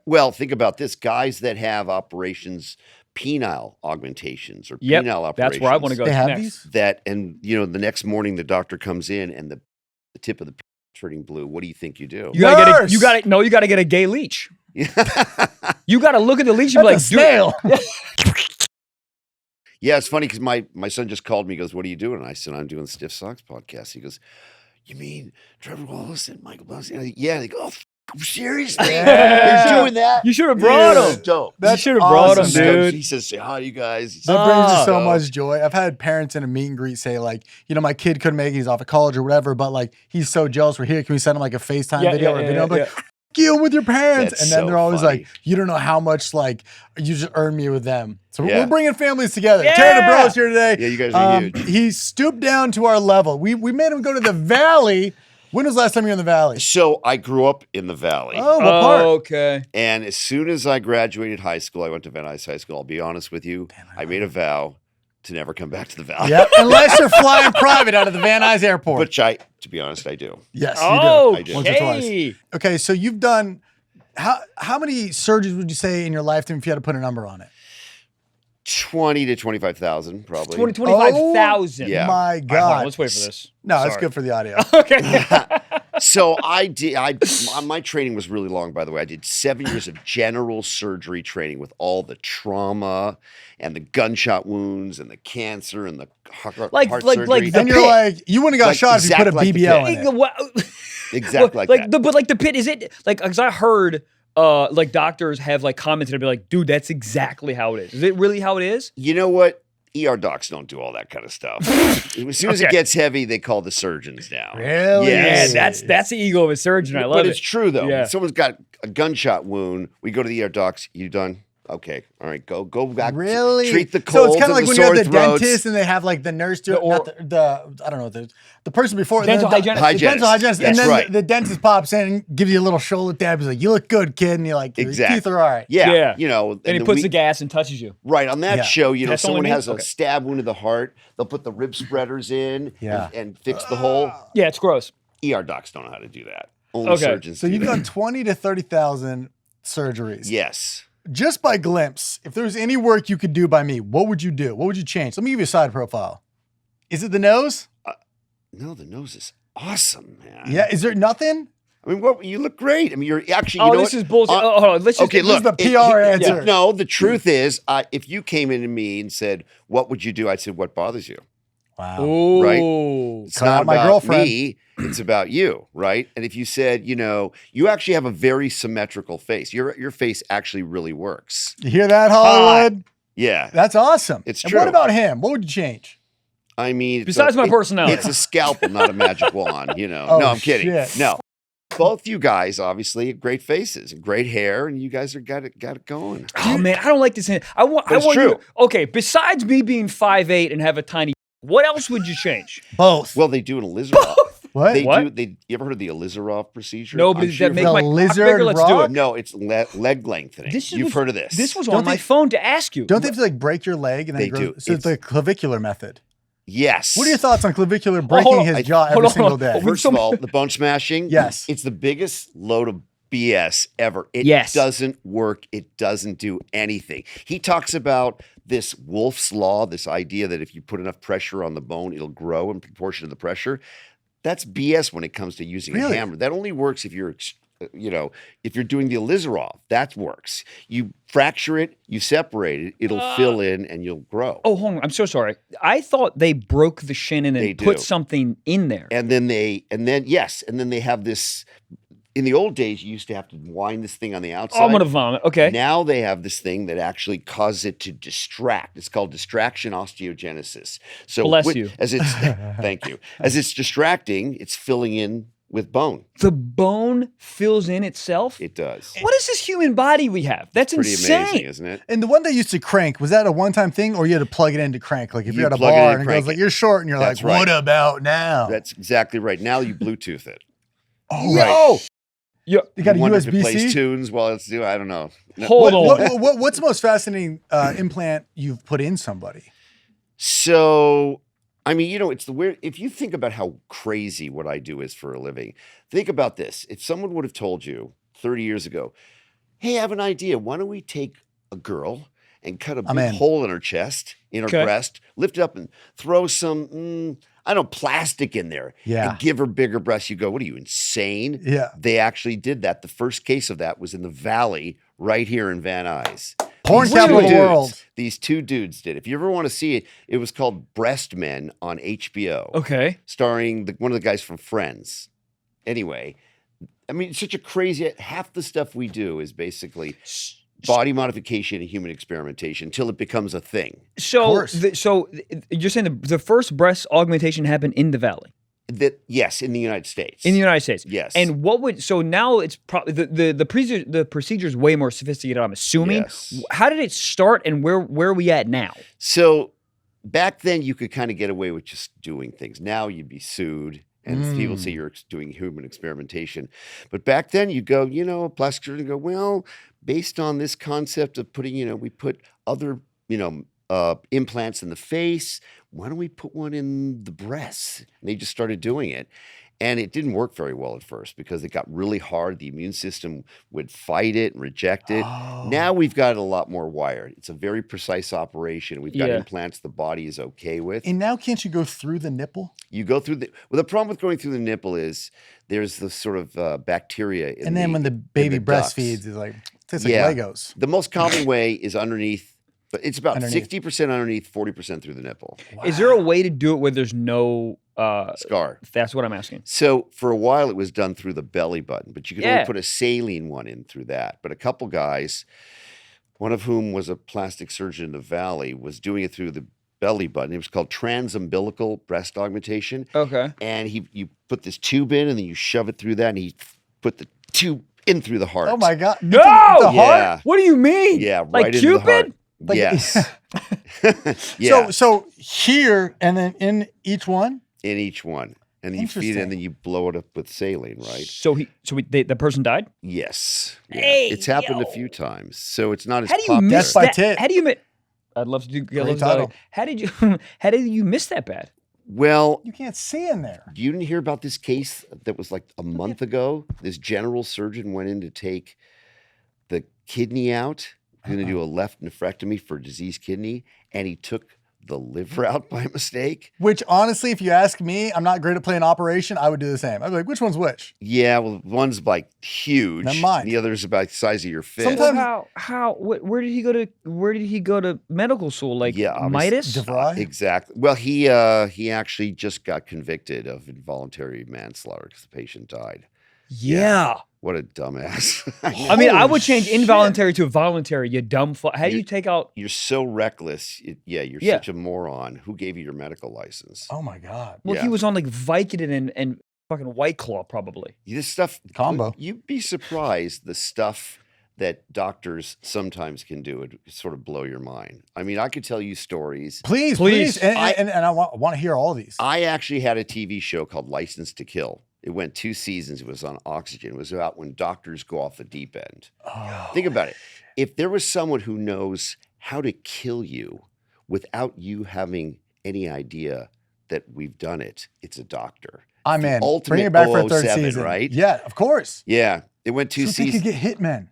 Well, think about this. Guys that have operations, penile augmentations or penile operations. That's where I want to go next. These? That, and the next morning the doctor comes in and the tip of the turning blue. What do you think you do? You gotta get a gay leech. You gotta look at the leech and be like, snail. Yeah, it's funny because my son just called me. He goes, "What are you doing?" And I said, "I'm doing the Stiff Socks podcast." He goes, "You mean Trevor Wallace and Michael Bussey?" Yeah. They go, "Oh, seriously? Yeah. You're doing that?" You should have brought him. Dope. You should have brought him, awesome, dude. He says, "Say hi, you guys." That brings us so much joy. I've had parents in a meet and greet say, like, my kid couldn't make it. He's off of college or whatever, but like, he's so jealous. We're here. Can we send him like a FaceTime video or a video? I'm like, you with your parents. That's and then so they're always funny. like, you don't know how much like you just earned me with them. So Yeah. we're bringing families together. Yeah. Terry Dubrow is here today. Yeah, you guys are huge. He stooped down to our level. We made him go to the Valley. When was the last time you were in the Valley? So I grew up in the Valley. Oh, what part? Okay. And as soon as I graduated high school, I went to Van Nuys High School. I'll be honest with you. I made a vow to never come back to the Valley. Yep, unless you're flying private out of the Van Nuys Airport. Which to be honest, I do. Yes, you do. I do. Once or twice. Okay, so you've done, how many surgeries would you say in your lifetime if you had to put a number on it? 20 to 25,000, probably. 25,000. Yeah. My God. All right, hold on, let's wait for this. No, that's Sorry. good for the audio. Okay. So my training was really long, by the way. I did 7 years of general surgery training with all the trauma and the gunshot wounds and the cancer and the heart surgery. And you're like, you wouldn't have got shot if you put a BBL in it. Exactly like that. But like the pit, is it like, because I heard like doctors have like commented and be like, dude, that's exactly how it is. Is it really how it is? You know what? ER docs don't do all that kind of stuff. As soon as it gets heavy, they call the surgeons now. Really? Yes. Yeah, that's the ego of a surgeon. I love it. But it's true, though. Yeah. If someone's got a gunshot wound, we go to the ER docs. You done? Okay. All right. Go back. Really? Treat the So colds it's kind of like and when the you sore have the throats. dentist and they have like the nurse do it, not I don't know, the person before. Dental hygienist. The dental hygienist. That's and then right. the dentist pops in and gives you a little shoulder tap. He's like, you look good, kid. And you're like, your Exactly. teeth are all right. Yeah. And he puts the gas and touches you. Right. On that show, That's someone only me? has a Okay. stab wound to the heart. They'll put the rib spreaders in and fix the hole. Yeah, it's gross. ER docs don't know how to do that. Only surgeons So do you've that. done 20 to 30,000 surgeries. Yes. Just by glimpse, if there was any work you could do by me, what would you do? What would you change? Let me give you a side profile. Is it the nose? No, the nose is awesome, man. Yeah. Is there nothing? I mean, you look great. I mean, you're actually. Oh, you know this what? is bullshit. Hold on. Let's just, Okay, This look. is the PR answer. No, the truth is, if you came into me and said, "What would you do?" I'd say, "What bothers you?" Wow. Ooh. Right? It's Cut not out my about girlfriend. me. It's about you, right? And if you said, you actually have a very symmetrical face. Your face actually really works. You hear that, Hollywood? Yeah. That's awesome. It's and true. what about him? What would you change? I mean, Besides my personality. It's a scalpel, not a magic wand, Oh, No, I'm kidding. shit. No. Both you guys obviously have great faces and great hair, and you guys are got it going. Oh man, I don't like this. I want true. you. Okay, besides me being 5'8" and have a tiny, what else would you change? Both. Well, they do an Alizarov. What? You ever heard of the Alizarov procedure? No, but I'm does sure that make The my cock lizard bigger? Let's do rock? it. No, it's leg lengthening. You've heard of this. This was Don't on my they- phone to ask you. Don't they have to like break your leg and then They grow? do. So it's the clavicular method. Yes. What are your thoughts on clavicular hold breaking on. his jaw Hold every on, single hold on. day? Hold First of all, the bone smashing. Yes. It's the biggest load of BS ever. It Yes. doesn't work. It doesn't do anything. He talks about this Wolf's Law, this idea that if you put enough pressure on the bone, it'll grow in proportion to the pressure. That's BS when it comes to using a Really? hammer. That only works if you're doing the Alizarov. That works. You fracture it, you separate it, it'll fill in and you'll grow. Oh, hold on. I'm so sorry. I thought they broke the shin and They then put do. something in there. And then they have this. In the old days, you used to have to wind this thing on the outside. Oh, I'm gonna vomit. Okay. Now they have this thing that actually causes it to distract. It's called distraction osteogenesis. So Bless you. Thank you. As it's distracting, it's filling in with bone. The bone fills in itself. It does. What is this human body we have? That's Pretty insane. amazing, isn't it? And the one that used to crank, was that a one-time thing or you had to plug it in to crank? Like if You you're at a plug it in bar and and it crank goes like, it. you're short and you're That's like, right. what about now? That's exactly right. Now you Bluetooth it. Oh, Right. Oh, yeah. You got a wonder if it plays USB-C? tunes while it's doing. I don't know. No. Hold on. What's the most fascinating implant you've put in somebody? So, I mean, it's the weird. If you think about how crazy what I do is for a living, think about this. If someone would have told you 30 years ago, hey, I have an idea. Why don't we take a girl and cut a I'm big in. hole in her chest, in her Okay. breast, lift it up and throw some, I don't know, plastic in there Yeah. and give her bigger breasts. You go, what are you, insane? Yeah. They actually did that. The first case of that was in the Valley right here in Van Nuys. Porn These capital of two the dudes- world. These two dudes did. If you ever want to see it, it was called Breast Men on HBO, Okay. starring one of the guys from Friends. Anyway, I mean, it's such a crazy, half the stuff we do is basically body modification and human experimentation until it becomes a thing. So, course. You're saying the first breast augmentation happened in the Valley, Yes, in the United States. in the United States. Yes. And so now it's probably the procedure is way more sophisticated. I'm assuming. Yes. How did it start, and where are we at now? So back then you could kind of get away with just doing things. Now you'd be sued. And people say you're doing human experimentation. But back then you go, plastic surgeon go, well, based on this concept of putting, we put other, implants in the face. Why don't we put one in the breasts? And they just started doing it. And it didn't work very well at first because it got really hard. The immune system would fight it and reject it. Oh. Now we've got it a lot more wired. It's a very precise operation. We've got Yeah. implants the body is okay with. And now can't you go through the nipple? You go through the problem with going through the nipple is there's the sort of bacteria in And then when the baby the ducts. breastfeeds, it's like Yeah. Legos. The most common way is underneath, but it's about Underneath. 60% underneath, 40% through the nipple. Is there a way to do it where there's no? Scar. That's what I'm asking. So for a while it was done through the belly button, but you could Yeah. only put a saline one in through that. But a couple guys, one of whom was a plastic surgeon in the Valley, was doing it through the belly button. It was called transumbilical breast augmentation. Okay. And you put this tube in and then you shove it through that and he put the tube in through the heart. Oh my God. No! The heart? Yeah. What do you mean? Yeah, right like into Cupid? the heart. Like- Yes. Yeah. So here and then in each one? In each one. And then you feed it Interesting. and then you blow it up with saline, right? So the person died. Yes. Yeah. Hey, It's happened yo. a few times. So it's not as How do you popular. miss Death by that? tit. How do you miss? I'd love to do. Great I'd love to title. How did you? How did you miss that bad? Well, You can't see in there. you didn't hear about this case that was like a month ago? This general surgeon went in to take the kidney out. He was going to do a left nephrectomy for diseased kidney, and he took the liver out by mistake. Which honestly, if you ask me, I'm not great at playing operation. I would do the same. I'd be like, which one's which? Yeah, well, one's like huge. Not mine. And the other's about the size of your fist. Sometimes- Where did he go to? Where did he go to medical school? Like Yeah, obviously. Midas? DeVry? Exactly. Well, he actually just got convicted of involuntary manslaughter because the patient died. Yeah. What a dumbass. I mean, I Holy would change shit. involuntary to voluntary. You dumb. How do You- you take out? You're so reckless. You're Yeah. such a moron. Who gave you your medical license? Oh my God. Well, he Yeah. was on like Vicodin and fucking White Claw probably. This stuff Combo. You'd be surprised the stuff that doctors sometimes can do. It sort of blow your mind. I mean, I could tell you stories. Please, Please. please. And I want to hear all these. I actually had a TV show called License to Kill. It went 2 seasons. It was on Oxygen. It was about when doctors go off the deep end. Oh. Think about it. If there was someone who knows how to kill you without you having any idea that we've done it, it's a doctor. I'm The in. ultimate Bring it back for a third 007, season. right? Yeah, of course. Yeah. It went 2 So they seasons. could get hitmen.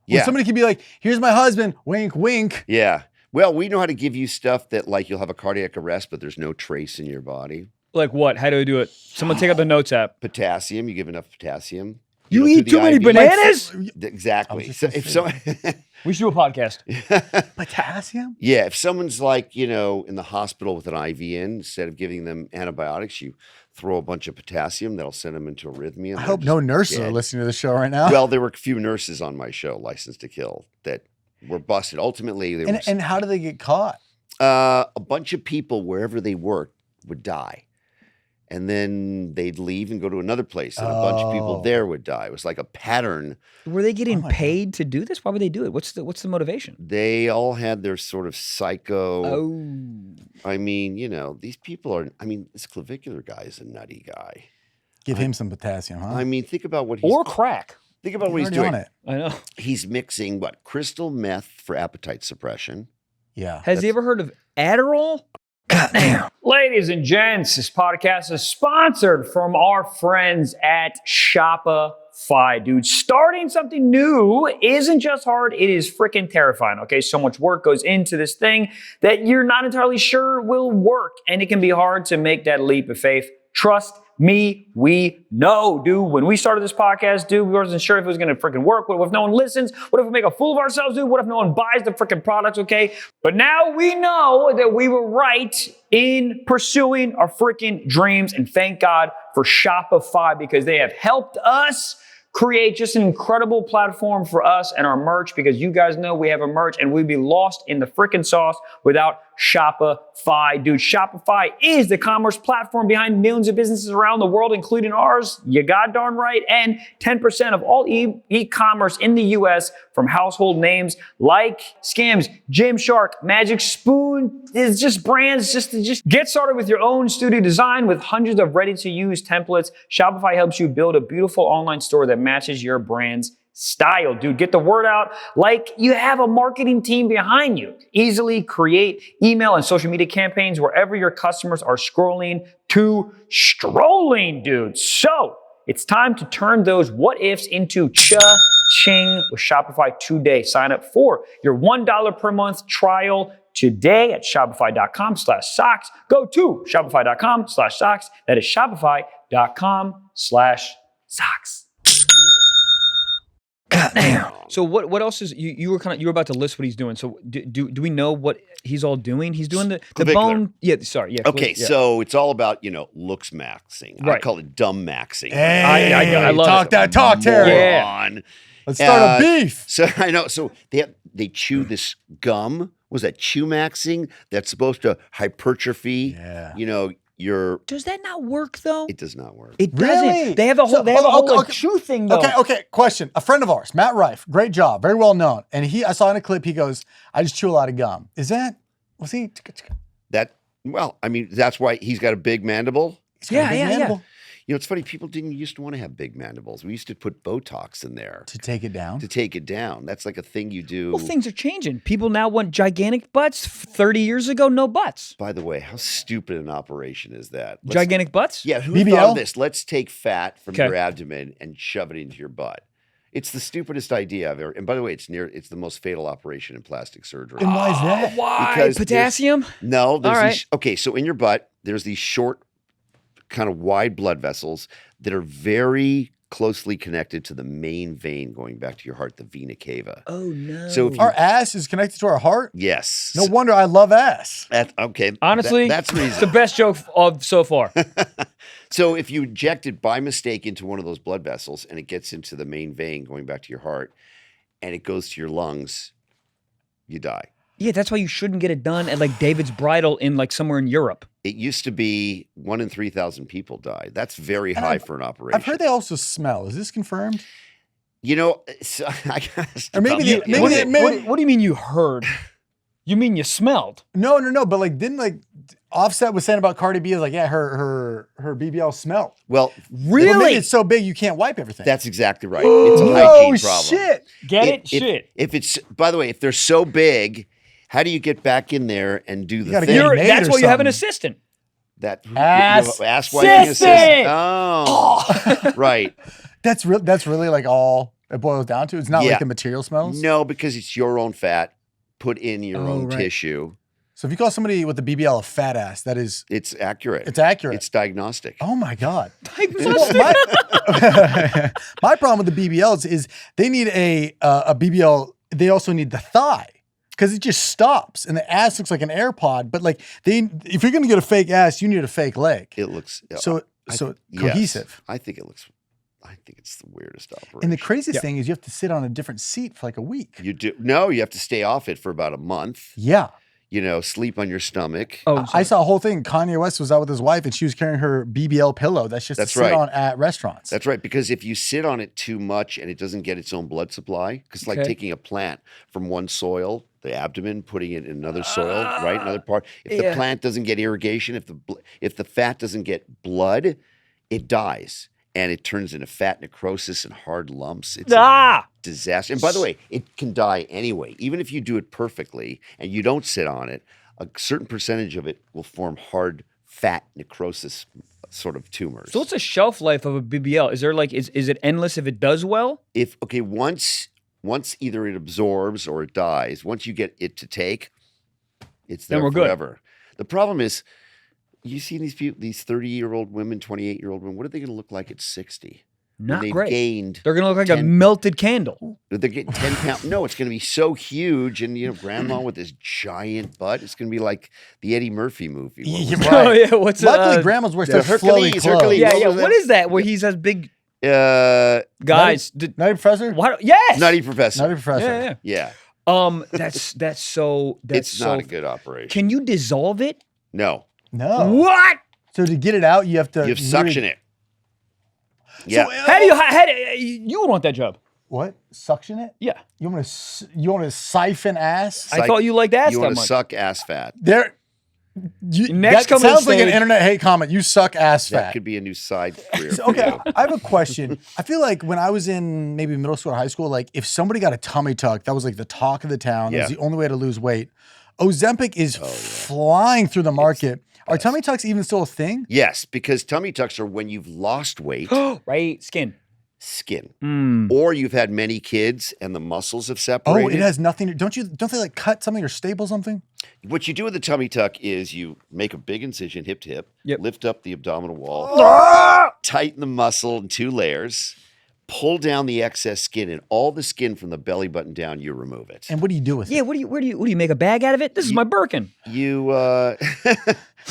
Yeah. When somebody could be like, here's my husband, wink, wink. Yeah. Well, we know how to give you stuff that like you'll have a cardiac arrest, but there's no trace in your body. Like what? How do I do it? Someone take out the notes app. Potassium, you give enough potassium. You go eat through too the many IV. bananas? Exactly. just So gonna if say so, We should do a podcast. Potassium? yeah, if someone's like, in the hospital with an IV in, instead of giving them antibiotics, you throw a bunch of potassium that'll send them into arrhythmia. and I they're hope just no nurses are dead. listening to the show right now. Well, there were a few nurses on my show, License to Kill, that were busted. Ultimately, there was and how do they get caught? a bunch of people wherever they worked would die. And then they'd leave and go to another place, and a bunch of people Oh. there would die. It was like a pattern. Were they getting my God. paid to do this? Why would they do it? What's the motivation? They all had their sort of psycho. Oh. I mean, these people are. I mean, this clavicular guy is a nutty guy. Give him some potassium, huh? I mean, think about what he's Or crack. think about what You're he's already doing. on it. I know. He's mixing crystal meth for appetite suppression. Yeah. Has he ever heard of Adderall? Goddamn. Ladies and gents, this podcast is sponsored from our friends at Shopify. Shopify, dude. Starting something new isn't just hard, it is freaking terrifying, okay? So much work goes into this thing that you're not entirely sure will work, and it can be hard to make that leap of faith. Trust me, we know, dude. When we started this podcast, dude, we wasn't sure if it was gonna freaking work. What if no one listens? What if we make a fool of ourselves, dude? What if no one buys the freaking products, okay? But now we know that we were right in pursuing our freaking dreams, and thank God for Shopify, because they have helped us create just an incredible platform for us and our merch, because you guys know we have a merch and we'd be lost in the freaking sauce without Shopify. Dude, Shopify is the commerce platform behind millions of businesses around the world, including ours. You got darn right. And 10% of all e-commerce in the US from household names like Skims, Gymshark, Magic Spoon is just brands just to get started with your own studio design with hundreds of ready-to-use templates. Shopify helps you build a beautiful online store that matches your brand's style, dude. Get the word out like you have a marketing team behind you. Easily create email and social media campaigns wherever your customers are scrolling to strolling, dude. So it's time to turn those what ifs into cha-ching with Shopify today. Sign up for your $1 per month trial today at shopify.com/socks. Go to shopify.com/socks. That is shopify.com/socks. Goddamn. So what else is you were about to list what he's doing. So do we know what he's all doing? He's doing the bone. Yeah, sorry. Yeah. Okay, so it's all about looksmaxxing. Right. I call it dumb maxing. Hey, I love it. Talk, Terry. Yeah. Let's start a beef. So I know. So they chew this gum. Was that chew maxing? That's supposed to hypertrophy. Yeah. Does that not work though? It does not work. It doesn't. Really? They have a whole chew thing though. Okay. Question. A friend of ours, Matt Rife, great job, very well known. And I saw in a clip, he goes, I just chew a lot of gum. Was he? That's why he's got a big mandible. Yeah. It's funny. People didn't used to want to have big mandibles. We used to put Botox in there To take it down? That's like a thing you do. Well, things are changing. People now want gigantic butts. 30 years ago, no butts. By the way, how stupid an operation is that? Gigantic butts? Yeah, who BBL? thought of this? Let's take fat from Okay. your abdomen and shove it into your butt. It's the stupidest idea I've ever. And by the way, it's the most fatal operation in plastic surgery. And why is that? Why? Because Potassium? No, there's All right. these. Okay, so in your butt, there's these short, kind of wide blood vessels that are very closely connected to the main vein going back to your heart, the vena cava. Oh no. So if Our ass is connected to our heart? Yes. No wonder I love ass. Okay. Honestly, that's the it's reason. the best joke of so far. So if you inject it by mistake into one of those blood vessels and it gets into the main vein going back to your heart and it goes to your lungs, you die. Yeah, that's why you shouldn't get it done at like David's Bridal in like somewhere in Europe. It used to be 1 in 3,000 people die. That's very high for an operation. I've heard they also smell. Is this confirmed? So I gotta Or maybe stop. What do you mean you heard? You mean you smelled? No. But didn't Offset was saying about Cardi B is her BBL smelled. Well, Really? Well, maybe it's so big you can't wipe everything. that's exactly right. It's a hygiene problem. Shit. Get it? Shit. If it's, by the way, if they're so big, how do you get back in there and do the gotta thing? get it made That's or why you have an something. assistant. Ass wiping assistant. Oh, right. That's really like all it boils down to. It's not Yeah. like the material smells. No, because it's your own fat put in your Oh, own right. tissue. So if you call somebody with a BBL a fat ass, that is It's accurate. it's accurate. It's diagnostic. Oh my God. Diagnostic. My problem with the BBLs is they need a BBL. They also need the thigh because it just stops and the ass looks like an AirPod. But if you're gonna get a fake ass, you need a fake leg. It looks So yes. cohesive. I think it's the weirdest operation. And the craziest thing is you have to sit on a different seat for like a week. You do no, you have to stay off it for about a month. Yeah. Sleep on your stomach. Oh, I saw a whole thing. Kanye West was out with his wife and she was carrying her BBL pillow. That's just to sit right. on at restaurants. That's right, because if you sit on it too much and it doesn't get its own blood supply, because it's like Okay. taking a plant from one soil, the abdomen, putting it in another soil, right, another part. If the plant doesn't get irrigation, if the fat doesn't get blood, it dies. And it turns into fat necrosis and hard lumps. It's a disaster. And by the way, it can die anyway. Even if you do it perfectly and you don't sit on it, a certain percentage of it will form hard fat necrosis sort of tumors. So what's the shelf life of a BBL? Is there like is it endless if it does well? Once either it absorbs or it dies, once you get it to take, it's there Then we're good. forever. The problem is, you see these people, these 30-year-old women, 28-year-old women, what are they going to look like at 60? Not They've great. gained. They're gonna look like 10 a melted candle. They're getting 10 pounds. No, it's going to be so huge. And, grandma with this giant butt, it's going to be like the Eddie Murphy movie. What was Right. Oh yeah, what's Luckily, grandma's wears such flowy clothes. Hercules. Yeah, What yeah. was What that? is that? Where he has big that? guys? Nutty Professor? Why? Yes. Nutty Professor. Nutty Professor. Yeah, yeah. Yeah. That's so. It's not a good operation. Can you dissolve it? No. No. What? So to get it out, you have to. You have suction it. Yeah. How do you would want that job? What? Suction it? Yeah. You want to siphon ass? I thought you liked ass You that want to much. suck ass fat. Next that coming sounds like an stage- internet hate comment. You suck ass That fat. could be a new side career. So, for okay, you. I have a question. I feel like when I was in maybe middle school or high school, like if somebody got a tummy tuck, that was like the talk of the town. That was Yeah. the only way to lose weight. Ozempic is flying through the market. Are tummy tucks even still a thing? Yes, because tummy tucks are when you've lost weight, Right? Skin. skin, or you've had many kids and the muscles have separated. Oh, it has nothing. Don't they like cut something or staple something? What you do with the tummy tuck is you make a big incision hip to hip, Yep. lift up the abdominal wall, tighten the muscle in 2 layers, pull down the excess skin, and all the skin from the belly button down, you remove it. And what do you do with Yeah. it? What do you make a bag out of it? This is my Birkin. You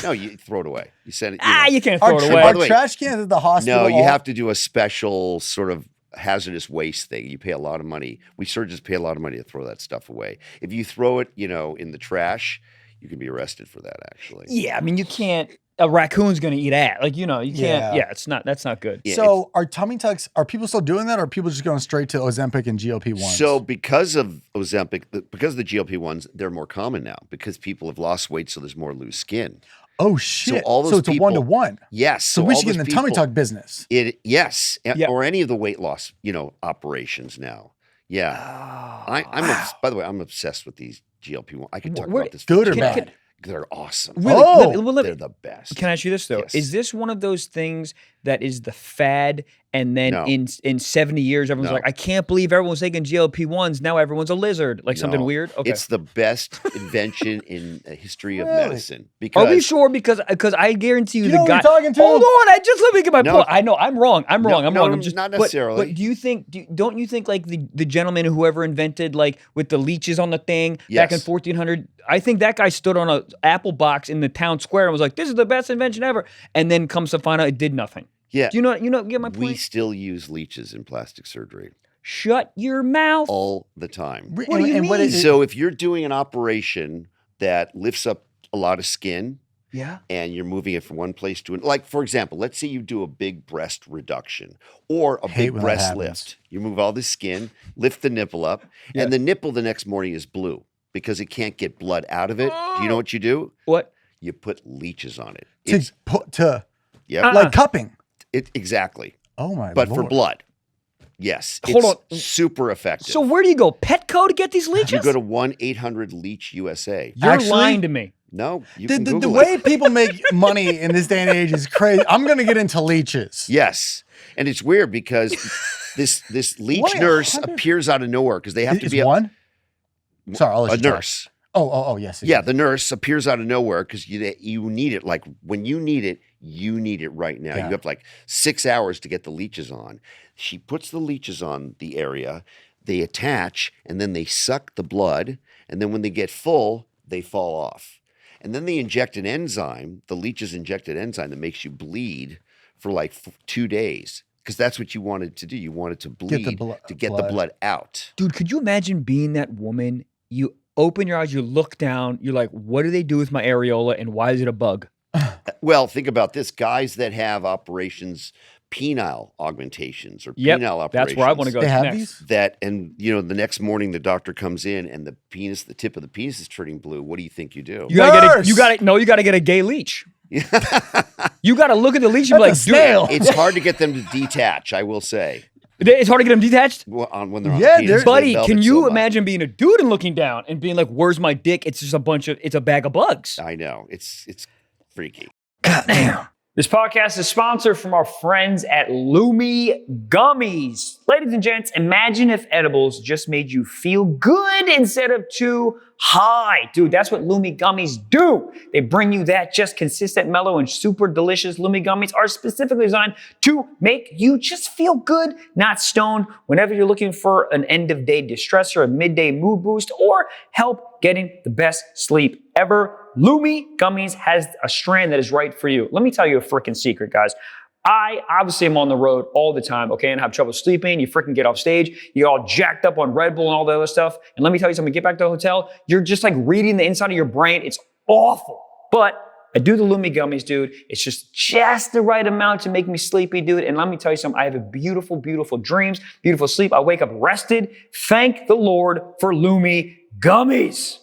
no, you throw it away. You send it. You can't throw it away. By Are the way, trash cans at the hospital? No, you have to do a special sort of hazardous waste thing. You pay a lot of money. We surgeons pay a lot of money to throw that stuff away. If you throw it, in the trash, you can be arrested for that, actually. Yeah, I mean, you can't. A raccoon's gonna eat at. Like, you can't. Yeah. Yeah, it's not. That's not good. Yeah, So are tummy tucks, are people still doing that or are people just going straight to Ozempic and GLP-1s? So because of Ozempic, because of the GLP-1s, they're more common now because people have lost weight, so there's more loose skin. Oh shit. all those it's a people- 1-to-1. Yes. So we all should get in those the tummy people- tuck business. Yes, Yeah. or any of the weight loss, operations now. Yeah. By the way, I'm obsessed with these GLP-1. I could talk Where- about this. Good or for bad? They're awesome. Really? Oh! Let me- They're the best. Can I ask you this though? Yes. Is this one of those things that is the fad, and then No. in 70 years, everyone's No. like, I can't believe everyone's taking GLP-1s. Now everyone's a lizard, like something No. weird. Okay. It's the best invention in the history of Really? medicine. Because Are we sure? Because I guarantee you, You the know who guy. you're talking to? Hold on, let me get my No. point. I know I'm wrong. I'm wrong. no, I'm just not but- necessarily. But do you think? Don't you think like the gentleman whoever invented like with the leeches on the thing back in Yes. 1400? I think that guy stood on a apple box in the town square and was like, "This is the best invention ever," and then comes to find out it did nothing. Yeah. Do you know? Get my point? We still use leeches in plastic surgery Shut your mouth. all the time. What do you mean? So if you're doing an operation that lifts up a lot of skin Yeah. and you're moving it from one place to another, like for example, let's say you do a big breast reduction or a Hate big when that breast happens. lift. You move all the skin, lift the nipple up, and the nipple the next morning is blue because it can't get blood out of it. Do you know what you do? What? You put leeches on it. It's to like cupping. exactly. Oh my But Lord. for blood. Yes. Hold it's super effective. So where do you go? Petco to get these leeches? you go to 1-800-LEECH USA. You're Actually- lying to me. No, you The, can the Google way it. people make money in this day and age is crazy. I'm going to get into leeches. Yes. And it's weird because this leech 1-800? nurse appears out of nowhere because they have to Is be one? Sorry, I'll let a you talk. nurse. Oh, yes. Yeah, the nurse appears out of nowhere because you need it. Like when you need it right now. Yeah. You have like 6 hours to get the leeches on. She puts the leeches on the area, they attach, and then they suck the blood. And then when they get full, they fall off. And then they inject an enzyme, the leeches inject an enzyme that makes you bleed for like 2 days. Because that's what you wanted to do. You wanted to bleed to get the blood out. Dude, could you imagine being that woman? You open your eyes, you look down, you're like, what do they do with my areola and why is it a bug? Well, think about this. Guys that have operations, penile augmentations or Yep, penile operations. that's where I want to go They have next. these? That, and the next morning the doctor comes in and the tip of the penis is turning blue. What do you think you do? You gotta Nurse! you gotta get a gay leech. You gotta look at the leech and be like, That's a snail. dude, It's hard to get them to detach, I will say. it's hard to get them detached. When they're on Yeah, the penis, they Buddy, velvet can so you much. imagine being a dude and looking down and being like, where's my dick? It's just it's a bag of bugs. I know. It's freaky. Damn. This podcast is sponsored from our friends at Lumi Gummies. Ladies and gents, imagine if edibles just made you feel good instead of too high. Dude, that's what Lumi Gummies do. They bring you that just consistent, mellow, and super delicious. Lumi Gummies are specifically designed to make you just feel good, not stoned, whenever you're looking for an end-of-day distressor, a midday mood boost, or help getting the best sleep ever. Lumi Gummies has a strand that is right for you. Let me tell you a freaking secret, guys. I obviously am on the road all the time, okay, and have trouble sleeping. You freaking get off stage, you're all jacked up on Red Bull and all the other stuff. And let me tell you something, get back to the hotel, you're just like reading the inside of your brain. It's awful. But I do the Lumi Gummies, dude. It's just the right amount to make me sleepy, dude. And let me tell you something, I have a beautiful, beautiful dreams, beautiful sleep. I wake up rested. Thank the Lord for Lumi Gummies.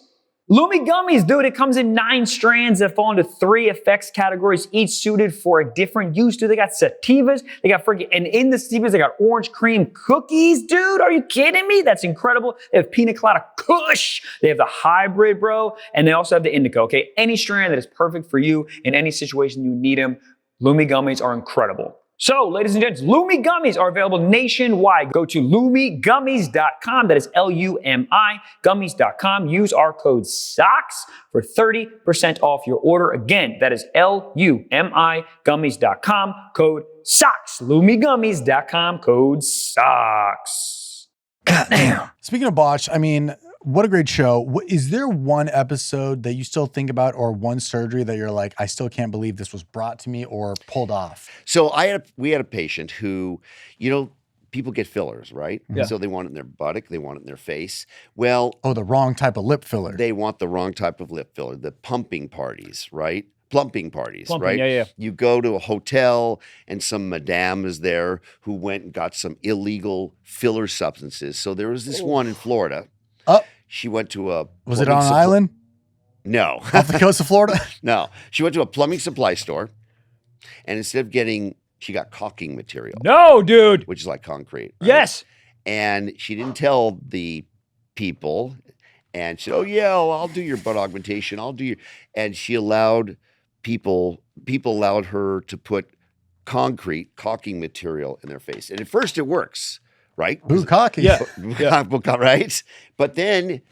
Lumi Gummies, dude, it comes in 9 strands that fall into 3 effects categories, each suited for a different use, dude. They got sativas, they got and in the sativas, they got orange cream cookies, dude. Are you kidding me? That's incredible. They have pina colada kush. They have the hybrid, bro. And they also have the indica, okay? Any strand that is perfect for you in any situation you need them. Lumi Gummies are incredible. So, ladies and gents, Lumi Gummies are available nationwide. Go to lumigummies.com. That is L-U-M-I, gummies.com. Use our code SOCKS for 30% off your order. Again, that is L-U-M-I, gummies.com. Code SOCKS. Lumigummies.com. Code SOCKS. Goddamn. Speaking of Botched, I mean, what a great show. Is there one episode that you still think about or one surgery that you're like, I still can't believe this was brought to me or pulled off? So we had a patient who, people get fillers, right? Yeah. So they want it in their buttock, they want it in their face. Well, the wrong type of lip filler. they want the wrong type of lip filler, the pumping parties, right? Plumping parties, Plumping, right? yeah. You go to a hotel and some madame is there who went and got some illegal filler substances. So there was this one in Florida. She went to a... Was it on an island? No. Off the coast of Florida? No. She went to a plumbing supply store, and instead of getting... She got caulking material. No, dude. Which is like concrete. Right? Yes. And she didn't tell the people, and she said, oh, yeah, well, I'll do your butt augmentation. I'll do your... And she allowed people allowed her to put caulking material in their face. And at first it works. Right? Bukkake. Yeah. Right? But then,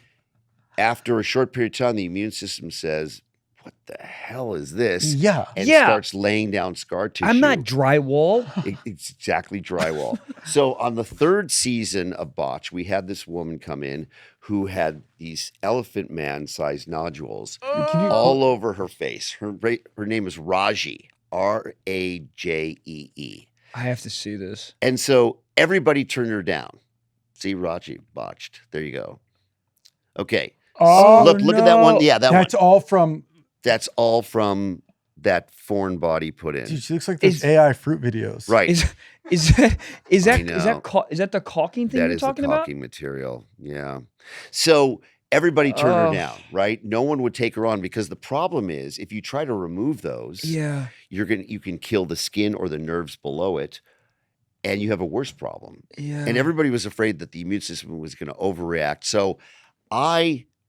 after a short period of time, the immune system says, what the hell is this? Yeah. And starts laying down scar tissue. I'm not drywall. It's exactly drywall. So on the 3rd season of Botched, we had this woman come in who had these elephant man-sized nodules all over her face. Her name is Rajee, R-A-J-E-E. I have to see this. And so everybody turned her down. See, Rajee, Botched. There you go. Okay. Oh, look at that one. Yeah, That's one. all from... That's all from that foreign body put in. Dude, she looks like those AI fruit videos. Right. Is that the caulking thing That you're is talking the about? caulking material. Yeah. So everybody turned her down, right? No one would take her on because the problem is if you try to remove those, you can kill the skin or the nerves below it, and you have a worse problem. Yeah. And everybody was afraid that the immune system was going to overreact. So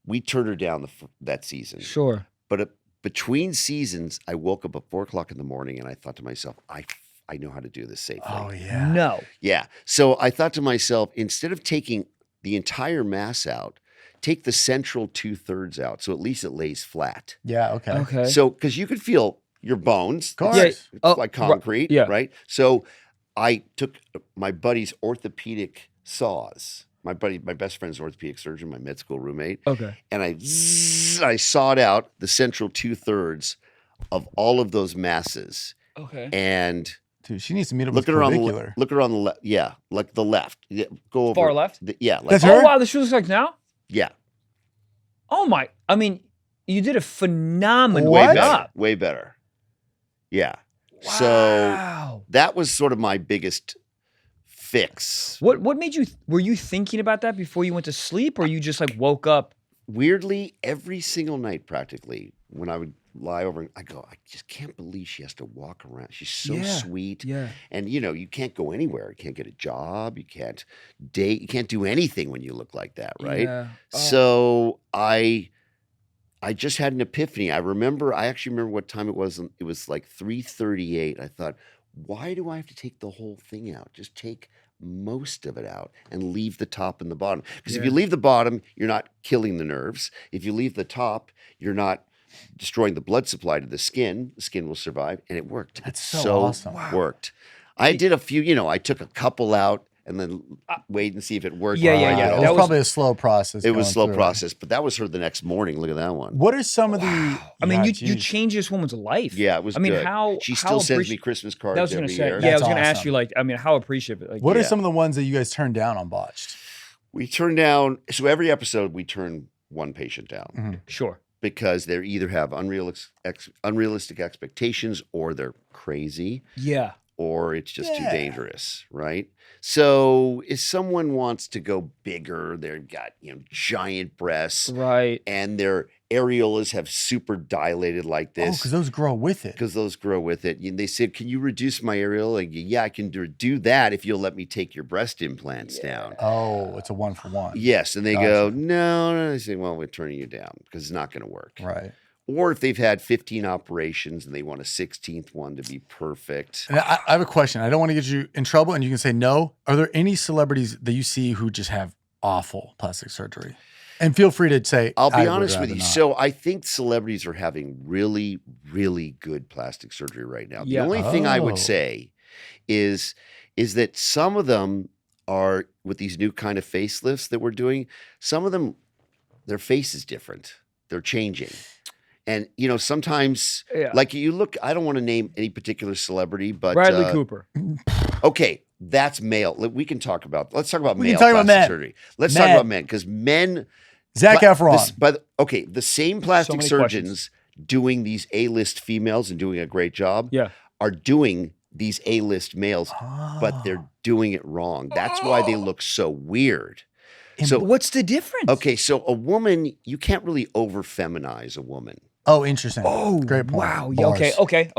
we turned her down that season. Sure. But between seasons, I woke up at 4:00 in the morning and I thought to myself, I know how to do this safely. Oh, yeah. No. Yeah. So I thought to myself, instead of taking the entire mass out, take the central 2/3 out. So at least it lays flat. Yeah, okay. Okay. So, because you could feel your bones. Of course. Yeah. It's Oh, like concrete, yeah. right? So I took my buddy's orthopedic saws. My best friend's an orthopedic surgeon, my med school roommate. Okay. And I sawed out the central 2/3 of all of those masses. Okay. And Dude, she needs to meet up look with at her on clavicular. look at her on the left. Yeah, like the left. Yeah, go over Far left? Yeah, like That's Oh her? wow, this looks like now. yeah. Oh my! I mean, you did a phenomenal What? job. Way better. Yeah. Wow. So that was sort of my biggest fix. What made you? Were you thinking about that before you went to sleep, or you just like woke up? Weirdly, every single night practically, when I would lie over, I go, I just can't believe she has to walk around. She's so Yeah, sweet. Yeah. And you can't go anywhere. You can't get a job. You can't date. You can't do anything when you look like that, right? Yeah. Oh. So I I just had an epiphany. I actually remember what time it was. It was like 3:38. I thought, why do I have to take the whole thing out? Just take most of it out and leave the top and the bottom. Because if you leave the bottom, you're not killing the nerves. If you leave the top, you're not destroying the blood supply to the skin. The skin will survive. And it worked. That's so awesome. Worked. I did a few, I took a couple out and then wait and see if it worked. Yeah. It was probably a slow process. It was a slow process, but that was sort of the next morning. Look at that one. What are some of the? I mean, you changed this woman's life. Yeah, it was. I mean, good. how she still sends me Christmas cards I was going every to say. year. Yeah, I was That's going to ask awesome. you. Like, I mean, how appreciative. Like, What are some of the ones that you guys turned down on Botched? We turn down. So every episode, we turn one patient down Sure. because they either have unrealistic expectations, or they're crazy, Yeah. or it's just too dangerous, right? So if someone wants to go bigger, they've got giant breasts, Right. and their areolas have super dilated like Oh, this. because those grow with it. Because those grow with it. They said, can you reduce my areola? Like, yeah, I can do that if you'll let me take your breast implants down. Oh, it's a 1-for-1. Yes. And they go, no. They say, well, we're turning you down because it's not going to work. Right. Or if they've had 15 operations and they want a 16th one to be perfect. And I have a question. I don't want to get you in trouble, and you can say no. Are there any celebrities that you see who just have awful plastic surgery? And feel free to say, I'll be I would honest with rather you. not. So I think celebrities are having really, really good plastic surgery right now. Yeah. The only thing I Oh. would say is that some of them are, with these new kind of facelifts that we're doing, some of them, their face is different. They're changing. And, sometimes, like you look, I don't want to name any particular celebrity, but Bradley Cooper. Okay, that's male. Let's talk about We male can talk about plastic men. surgery. Let's talk about men, because men. Zac Efron. The same plastic many surgeons doing these A-list females and doing a great job Yeah. are doing these A-list males, but they're doing it wrong. That's why they look so weird. So What's the difference? okay, so a woman, you can't really over-feminize a woman. Oh, interesting. Oh, great point. wow. Yeah, Bars. okay.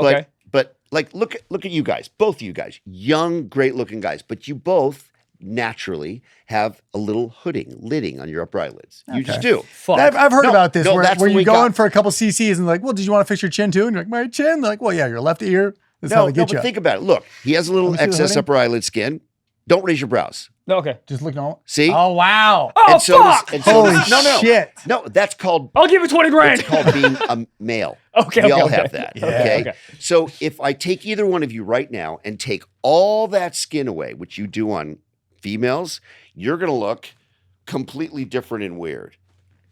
But like, look at you guys, both of you guys, young, great-looking guys, but you both naturally have a little lidding on your upper eyelids. You just do. Fuck. I've heard No, about this no, where that's you what we go in got. for a couple CCs and like, well, did you want to fix your chin too? And you're like, my chin? They're like, well, yeah, your left ear. That's how they get but you. think about it. Look, he has a little Let me see the excess hooding. upper eyelid skin. Don't raise your brows. No, okay. Just look normal. See? Oh, wow. Oh, fuck! Holy shit. No, that's called I'll give it 20 grand. it's called being a male. Okay, We all okay. have that. Yeah. Okay? Okay. So if I take either one of you right now and take all that skin away, which you do on females, you're gonna look completely different and weird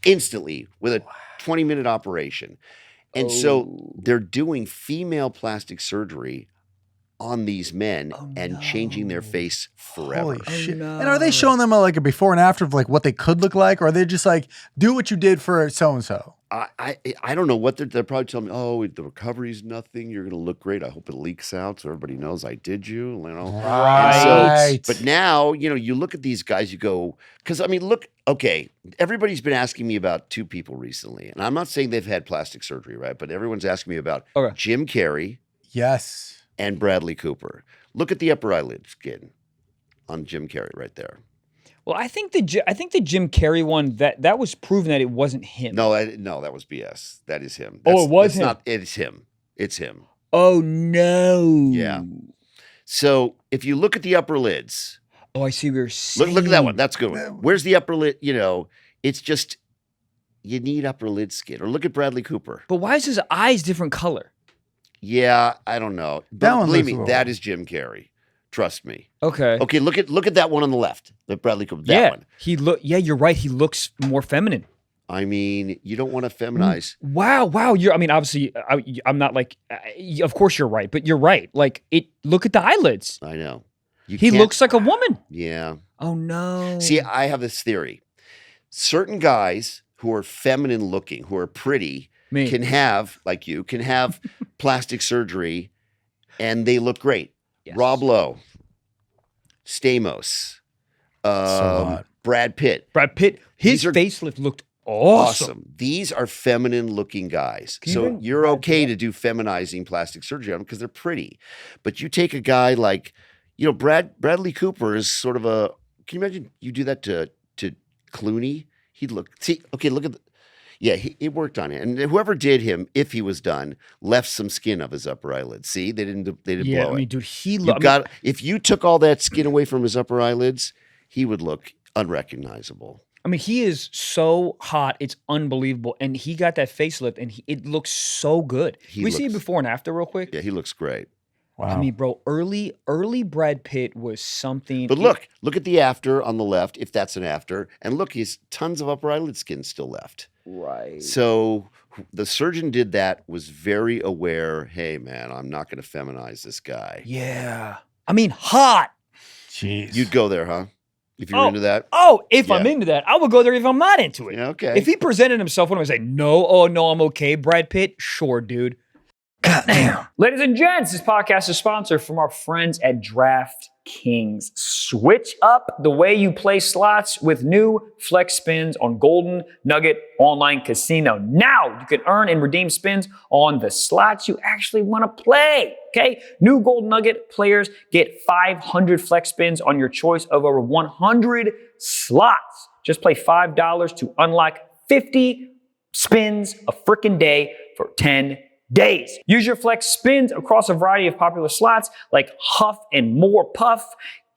instantly with a 20-minute operation. And so they're doing female plastic surgery on these men and changing their face forever. Holy shit. no. And are they showing them like a before and after of like what they could look like? Or are they just like, do what you did for so-and-so? I don't know what they're probably telling me. Oh, the recovery's nothing. You're going to look great. I hope it leaks out so everybody knows I did you. Right. But now, you look at these guys, you go, because I mean, look, okay, everybody's been asking me about two people recently. And I'm not saying they've had plastic surgery, right? But everyone's asking me about Okay. Jim Carrey Yes. and Bradley Cooper. Look at the upper eyelid skin on Jim Carrey right there. Well, I think the Jim Carrey one that was proven that it wasn't him. No, that was BS. That is him. Oh, it was him? It's him. It's him. Oh no. Yeah. So if you look at the upper lids, Oh, I see what you're saying. look at that one. That's a good one. Where's the upper lid? It's just, you need upper lid skin. Or look at Bradley Cooper. But why is his eyes different color? Yeah, I don't know. That one Believe looks a me, little- that is Jim Carrey. Trust me. Okay. Okay, look at that one on the left. The Bradley Cooper. That yeah. one. Yeah, you're right. He looks more feminine. I mean, you don't want to feminize. Wow. I mean, obviously, I'm not like. Of course, you're right, but you're right. Like it. Look at the eyelids. I know. He can't- looks like a woman. Yeah. Oh no. See, I have this theory. Certain guys who are feminine looking, who are pretty, Me. can have plastic surgery and they look great. Yes. Rob Lowe, Stamos, hot. Brad Pitt. Brad Pitt. His These are facelift looked awesome. These are feminine looking guys. Can you So bring you're Brad okay to do feminizing plastic surgery on them because they're pretty. But you take a guy like, Bradley Cooper is sort of a, can you imagine you do that to Clooney? He'd look, look at, Yeah, it worked on it, and whoever did him, if he was done, left some skin of his upper eyelids. See, they didn't Yeah, blow I mean, it. dude, If you took all that skin away from his upper eyelids, he would look unrecognizable. I mean, he is so hot, it's unbelievable, and he got that facelift, and it looks so good. He We see looks- before and after real quick. Yeah, he looks great. Wow. I mean, bro, early Brad Pitt was something. But look at the after on the left, if that's an after, and look, he's tons of upper eyelid skin still left. Right. So the surgeon did that, was very aware. Hey, man, I'm not going to feminize this guy. Yeah. I mean, hot. Jeez. You'd go there, huh? If you're into that. Oh, if I'm Yeah. into that, I would go there if I'm not into it. Yeah, okay. If he presented himself, what am I say? No, oh no, I'm okay. Brad Pitt, sure, dude. Goddamn. Ladies and gents, this podcast is sponsored from our friends at DraftKings. Switch up the way you play slots with new flex spins on Golden Nugget Online Casino. Now you can earn and redeem spins on the slots you actually want to play. Okay? New Golden Nugget players get 500 flex spins on your choice of over 100 slots. Just play $5 to unlock 50 spins a freaking day for 10 days. Use your flex spins across a variety of popular slots like Huff and More Puff,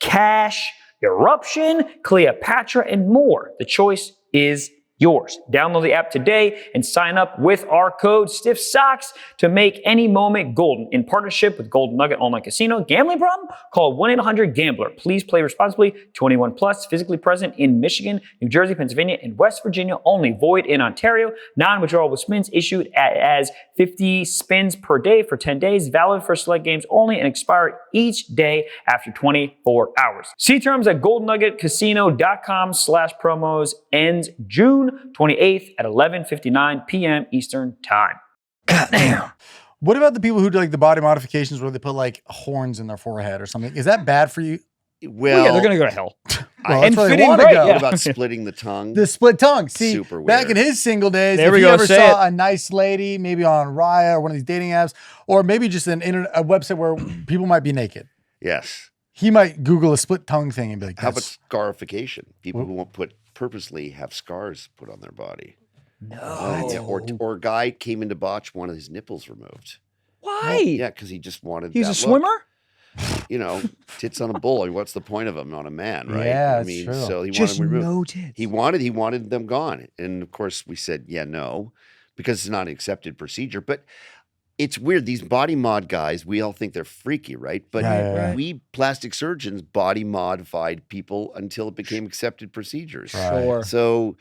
Cash, Eruption, Cleopatra, and more. The choice is yours. Download the app today and sign up with our code StiffSocks to make any moment golden. In partnership with Golden Nugget Online Casino. Gambling problem? Call 1-800-GAMBLER. Please play responsibly. 21 plus. Physically present in Michigan, New Jersey, Pennsylvania, and West Virginia. Only. Void in Ontario. Non-withdrawable spins issued as 50 spins per day for 10 days. Valid for select games only and expire each day after 24 hours. See terms at goldennuggetcasino.com/promos. Ends June 28th at 11:59 p.m. Eastern Time. Goddamn. What about the people who do like the body modifications where they put like horns in their forehead or something? Is that bad for you? Well, Yeah, they're gonna go to hell. Well, And that's where they fitting wanna right, go. yeah. what about splitting the tongue? The split tongue. See, Super back in weird. his single days, There if we he go, ever say saw a nice lady, maybe on Raya or one of these dating apps, or maybe just a website where people might be naked, Yes. he might Google a split tongue thing and be like, How about "That's scarification? People who won't purposely have scars put on their body. No. Yeah, or a guy came into Botch, one of his nipples removed. Why? Yeah, because he just wanted. He's a that look. swimmer? You know, tits on a bull. I mean, what's the point of him on a man, right? Yeah, I that's mean, true. so he Just wanted them removed. no tits. He wanted them gone, and of course we said, yeah, no, because it's not an accepted procedure. But it's weird. These body mod guys, we all think they're freaky, right? But Yeah. we plastic surgeons body modified people until it became accepted procedures. Right. Sure. So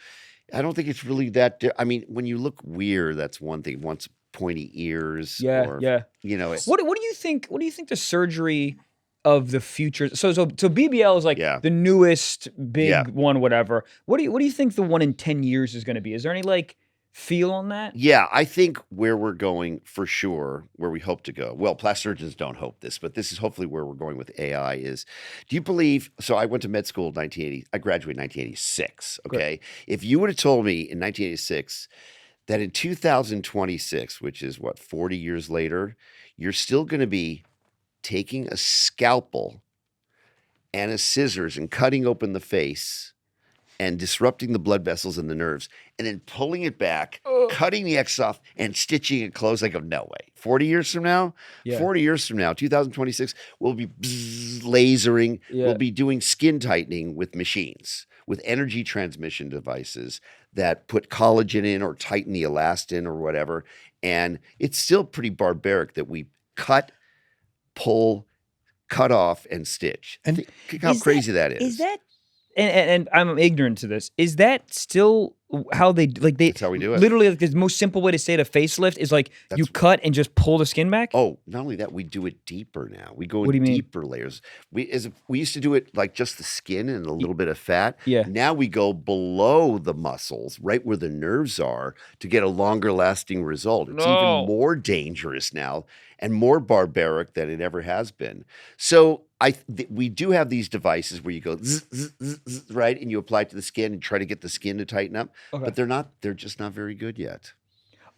I don't think it's really that. I mean, when you look weird, that's one thing. Once pointy ears, Yeah, or, yeah. you know, What do you think? What do you think the surgery of the future? So BBL is like Yeah. the newest big Yeah. one, whatever. What do you think the one in 10 years is going to be? Is there any like feel on that? Yeah, I think where we're going for sure, where we hope to go. Well, plastic surgeons don't hope this, but this is hopefully where we're going with AI is, do you believe, so I went to med school in 1980, I graduated in 1986, okay? If you would have told me in 1986 that in 2026, which is what, 40 years later, you're still going to be taking a scalpel and a scissors and cutting open the face and disrupting the blood vessels and the nerves, and then pulling it back, cutting the X off, and stitching it closed. I go, no way. 40 years from now? Yeah. 40 years from now, 2026, we'll be lasering. Yeah. We'll be doing skin tightening with machines, with energy transmission devices that put collagen in or tighten the elastin or whatever. And it's still pretty barbaric that we cut, pull, cut off, and stitch. And Think how crazy that is. Is that? And I'm ignorant to this. Is that still how they like they? That's how we do it. Literally, like, the most simple way to say it, a facelift is like you cut and just pull the skin back. Oh, not only that, we do it deeper now. We go What do in you mean? deeper layers. We used to do it like just the skin and a little bit of fat. Yeah. Now we go below the muscles, right where the nerves are, to get a longer lasting result. It's No. even more dangerous now and more barbaric than it ever has been. So we do have these devices where you go zzz, zzz, zzz, zzz, right, and you apply it to the skin and try to get the skin to tighten up. Okay. But they're just not very good yet.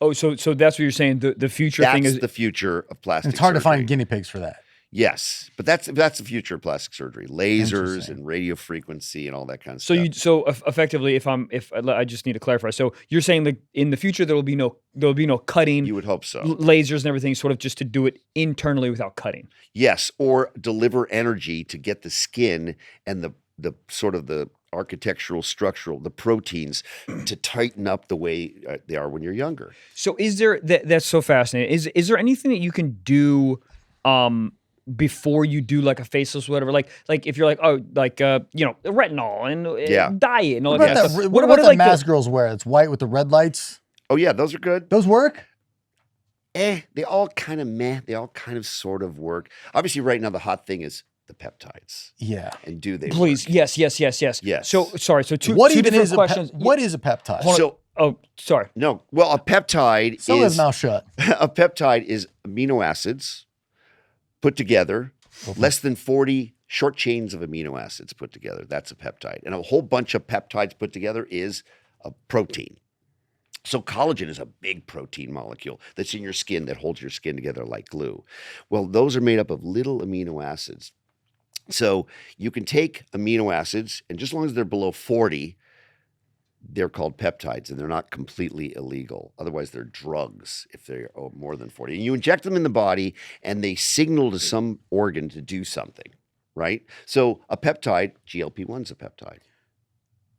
Oh, so that's what you're saying. The future thing That's is the future of plastic it's hard to surgery. find guinea pigs for that. Yes, but that's the future of plastic surgery: lasers Interesting. and radio frequency and all that kind of So stuff. effectively, if I just need to clarify. So you're saying that in the future there will be no cutting, You would hope so. lasers and everything, sort of just to do it internally without cutting. Yes, or deliver energy to get the skin and the sort of the architectural, structural, the proteins to tighten up the way they are when you're younger. So is there that's so fascinating? Is there anything that you can do before you do like a facelift or whatever? Like if you're like, oh, like retinol and Yeah. diet and all What that about kind of that? stuff. What about are, that like, mask girls wear? It's white with the red lights. Oh yeah, those are good. Those work? They all kind of meh. They all kind of sort of work. Obviously, right now the hot thing is the peptides. Yeah. And do they Please, work? yes. Yes. So sorry. So two What two even different is questions. what is a peptide? Hold on. So Oh, sorry. no, well, a peptide Still his is mouth shut. a peptide is amino acids put together, less than 40 short chains of amino acids put together. That's a peptide. And a whole bunch of peptides put together is a protein. So collagen is a big protein molecule that's in your skin that holds your skin together like glue. Well, those are made up of little amino acids. So you can take amino acids, and just as long as they're below 40, they're called peptides, and they're not completely illegal. Otherwise, they're drugs if they're more than 40. And you inject them in the body, and they signal to some organ to do something, right? So a peptide, GLP-1 is a peptide.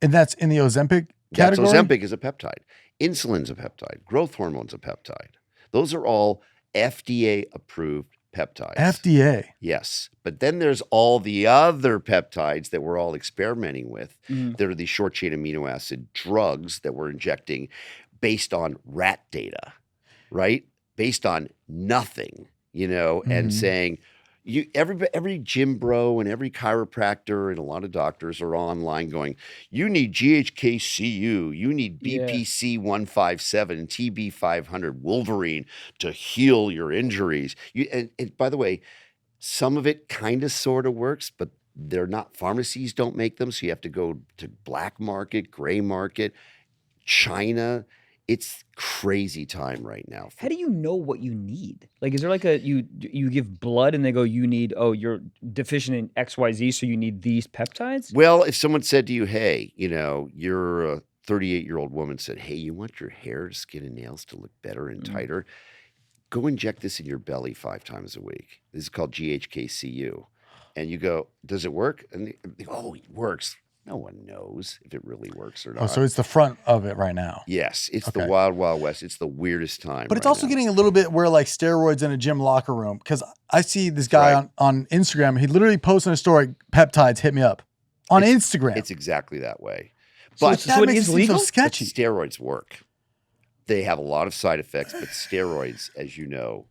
And that's in the Ozempic category? Ozempic is a peptide. Insulin's a peptide. Growth hormone's a peptide. Those are all FDA-approved peptides. FDA. Yes. But then there's all the other peptides that we're all experimenting with. There are these short chain amino acid drugs that we're injecting based on rat data, right? Based on nothing, and saying every gym bro and every chiropractor and a lot of doctors are online going, you need GHKCU, you need BPC 157 and TB 500 Wolverine to heal your injuries. And by the way, some of it kind of sort of works, but they're not, pharmacies don't make them. So you have to go to black market, gray market, China. It's crazy time right now. How do you know what you need? Like, is there like you give blood and they go, you're deficient in XYZ, so you need these peptides? Well, if someone said to you, hey, you're a 38-year-old woman said, hey, you want your hair, skin, and nails to look better and tighter? Go inject this in your belly 5 times a week. This is called GHKCU. And you go, does it work? And they go, oh, it works. No one knows if it really works or not. Oh, so it's the front of it right now. Yes, it's Okay. the wild, wild west. It's the weirdest time. But it's right also now. getting a little bit where like steroids in a gym locker room. Because I see this guy Right. on Instagram. He literally posts on a story, peptides, hit me up. On Instagram. It's exactly that way. So But that it makes is it seem legal? so sketchy. steroids work. They have a lot of side effects, but steroids, as you know,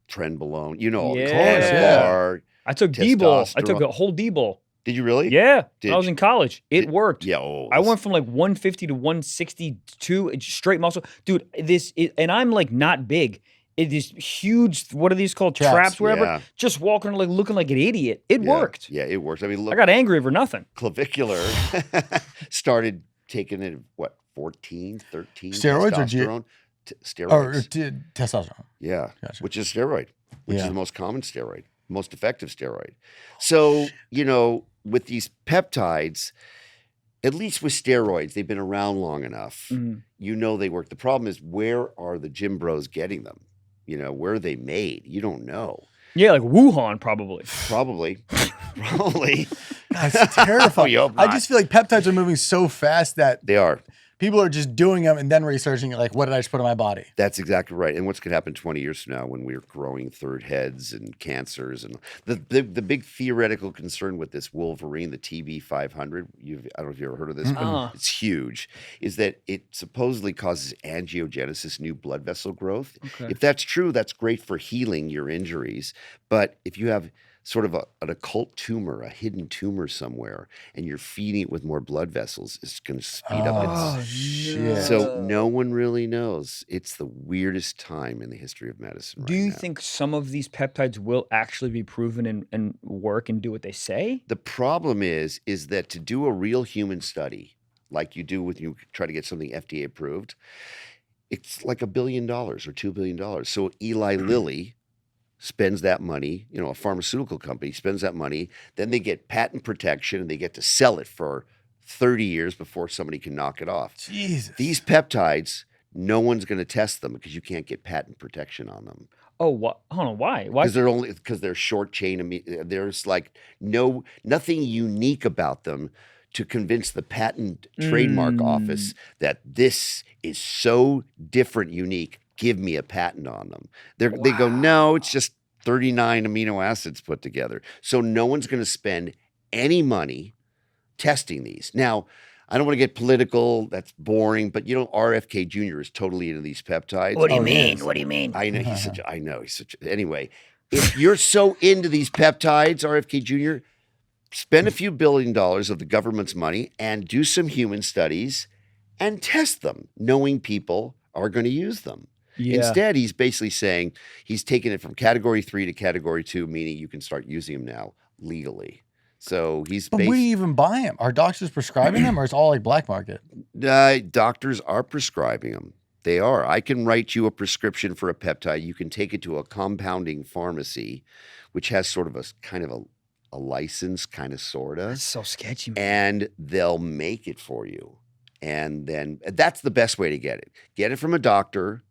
trenbolone, all the Yeah. Cannabar. I took D-bol. I took testosterone. a whole D-bol. Did you really? Yeah, Did when I was in college. It worked. Yeah. I went from like 150 to 162, it's straight muscle. Dude, and I'm like not big. It is huge. What are these called? Traps, wherever. Yeah. Just walking like looking like an idiot. It worked. Yeah, it works. I mean, look, I got angry over nothing. clavicular started taking it, 14, 13? Steroids or testosterone? or Steroids. testosterone. Yeah, Gotcha. which is steroid, which is Yeah. the most common steroid, most effective steroid. So, with these peptides, at least with steroids, they've been around long enough. They work. The problem is, where are the gym bros getting them? Where are they made? You don't know. Yeah, like Wuhan probably. Probably. That's terrifying. You hope I not. just feel like peptides are moving so fast that They are. people are just doing them and then researching like, what did I just put in my body? That's exactly right. And what's going to happen 20 years from now when we're growing third heads and cancers and the big theoretical concern with this Wolverine, the TB 500, I don't know if you've ever heard of this, but it's huge, is that it supposedly causes angiogenesis, new blood vessel growth. Okay. If that's true, that's great for healing your injuries. But if you have sort of an occult tumor, a hidden tumor somewhere, and you're feeding it with more blood vessels, it's going to speed up its shit. So no one really knows. It's the weirdest time in the history of medicine. Do right you now. think some of these peptides will actually be proven and work and do what they say? The problem is that to do a real human study, like you do when you try to get something FDA approved, it's like $1 billion or $2 billion. So Eli Lilly spends that money, a pharmaceutical company spends that money, then they get patent protection and they get to sell it for 30 years before somebody can knock it off. Jesus. These peptides, no one's going to test them because you can't get patent protection on them. Oh, what? Hold on. Why? Why? Because they're short chain. There's like nothing unique about them to convince the patent trademark office that this is so different, unique. Give me a patent on them. They go, no, it's just 39 amino acids put together. So no one's going to spend any money testing these. Now, I don't want to get political. That's boring. But RFK Jr. is totally into these peptides. What do you mean? What do you mean? I know he's such. Anyway, if you're so into these peptides, RFK Jr., spend a few $1 billion of the government's money and do some human studies and test them, knowing people are going to use them. Yeah. Instead, he's basically saying he's taking it from category 3 to category 2, meaning you can start using them now legally. So he's. But where do you even buy them? Are doctors prescribing them, or it's all like black market? Doctors are prescribing them. They are. I can write you a prescription for a peptide. You can take it to a compounding pharmacy, which has sort of a license, kind of, sort of. That's so sketchy, man. And they'll make it for you. And then that's the best way to get it. Get it from a doctor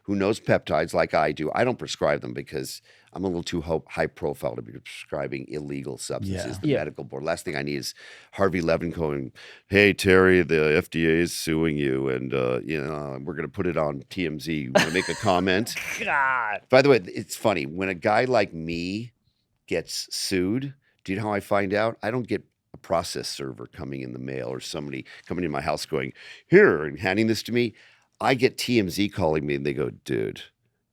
who knows peptides like I do. I don't prescribe them because I'm a little too high profile to be prescribing illegal substances. The medical board. Last thing I need is Harvey Levin going, hey, Terry, the FDA is suing you, and we're going to put it on TMZ. You want to make a comment? God. By the way, it's funny. When a guy like me gets sued, do you know how I find out? I don't get a process server coming in the mail or somebody coming in my house going, here, and handing this to me. I get TMZ calling me and they go, dude,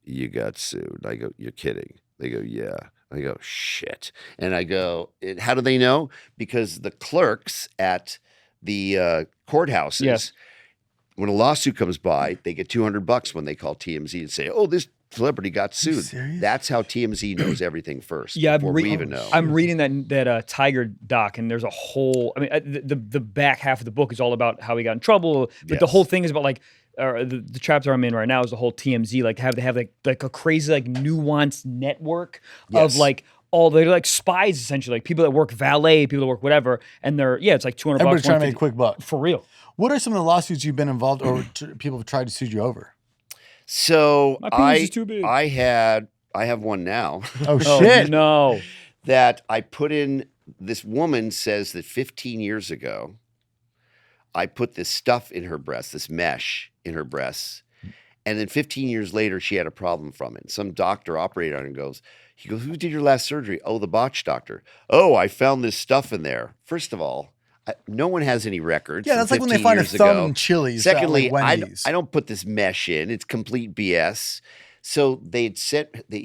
you got sued. I go, you're kidding. They go, yeah. I go, shit. And I go, how do they know? Because the clerks at the courthouses, when a lawsuit comes by, they get $200 when they call TMZ and say, oh, this celebrity got sued. Are you serious? That's how TMZ knows everything first. Yeah, before we even know. I'm reading that Tiger doc, and there's a whole. I mean, the back half of the book is all about how he got in trouble, but the whole thing is about like. The chapter I'm in right now is the whole TMZ, like they have like a crazy like nuanced network of like they're like spies essentially, like people that work valet, people that work whatever, and it's like $200. Everybody's trying to make a quick buck. For real. What are some of the lawsuits you've been involved or people have tried to sue you over? So My penis is too big. I have one now. Oh shit! No. That I put in. This woman says that 15 years ago, I put this stuff in her breast, this mesh in her breasts, and then 15 years later, she had a problem from it. Some doctor operated on it and goes, who did your last surgery? Oh, the Botched doctor. Oh, I found this stuff in there. First of all, no one has any records. Yeah, that's like when they find a thumb in Chili's. Secondly, like I don't put this mesh in. It's complete BS. So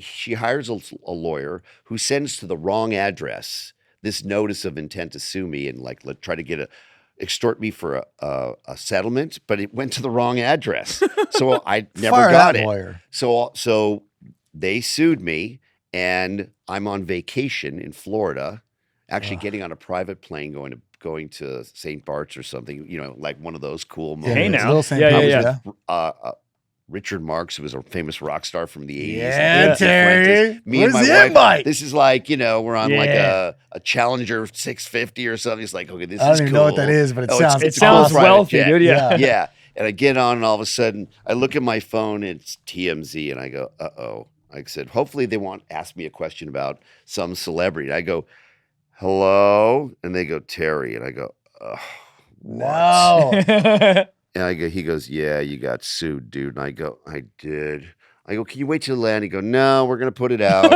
she hires a lawyer who sends to the wrong address this notice of intent to sue me and like try to extort me for a settlement, but it went to the wrong address. So I never got it. Lawyer. So they sued me, and I'm on vacation in Florida, actually getting on a private plane going to St. Bart's or something, like one of those cool moments. Hey now. Yeah. Richard Marx, who was a famous rock star from the 80s. Yeah, Terry. Me and my wife. This is like, we're on like a Challenger 650 or something. It's like, okay, this is cool. I don't even know what that is, but it sounds wealthy, dude. Yeah. And I get on, and all of a sudden, I look at my phone, and it's TMZ, and I go, uh-oh. I said, hopefully they won't ask me a question about some celebrity. I go, hello? And they go, Terry. And I go, oh, what? No. And he goes, yeah, you got sued, dude. And I go, I did. I go, can you wait till the land? He go, no, we're going to put it out.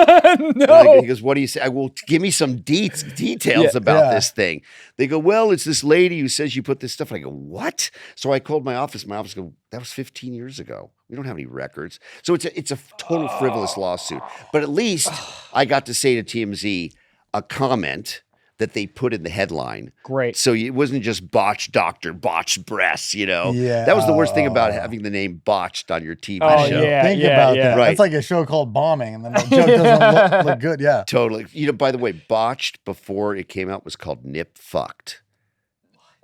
No. He goes, what do you say? I will give me some details about this thing. They go, well, it's this lady who says you put this stuff. I go, what? So I called my office. My office go, that was 15 years ago. We don't have any records. So it's a total frivolous lawsuit. But at least I got to say to TMZ a comment that they put in the headline. Great. So it wasn't just botched doctor, botched breasts, Yeah. That was the worst thing about having the name Botched on your TV show. Yeah, Think about that. Right. That's like a show called Bombing, and then the joke doesn't look good. Yeah. Totally. By the way, Botched before it came out was called Nip Fucked.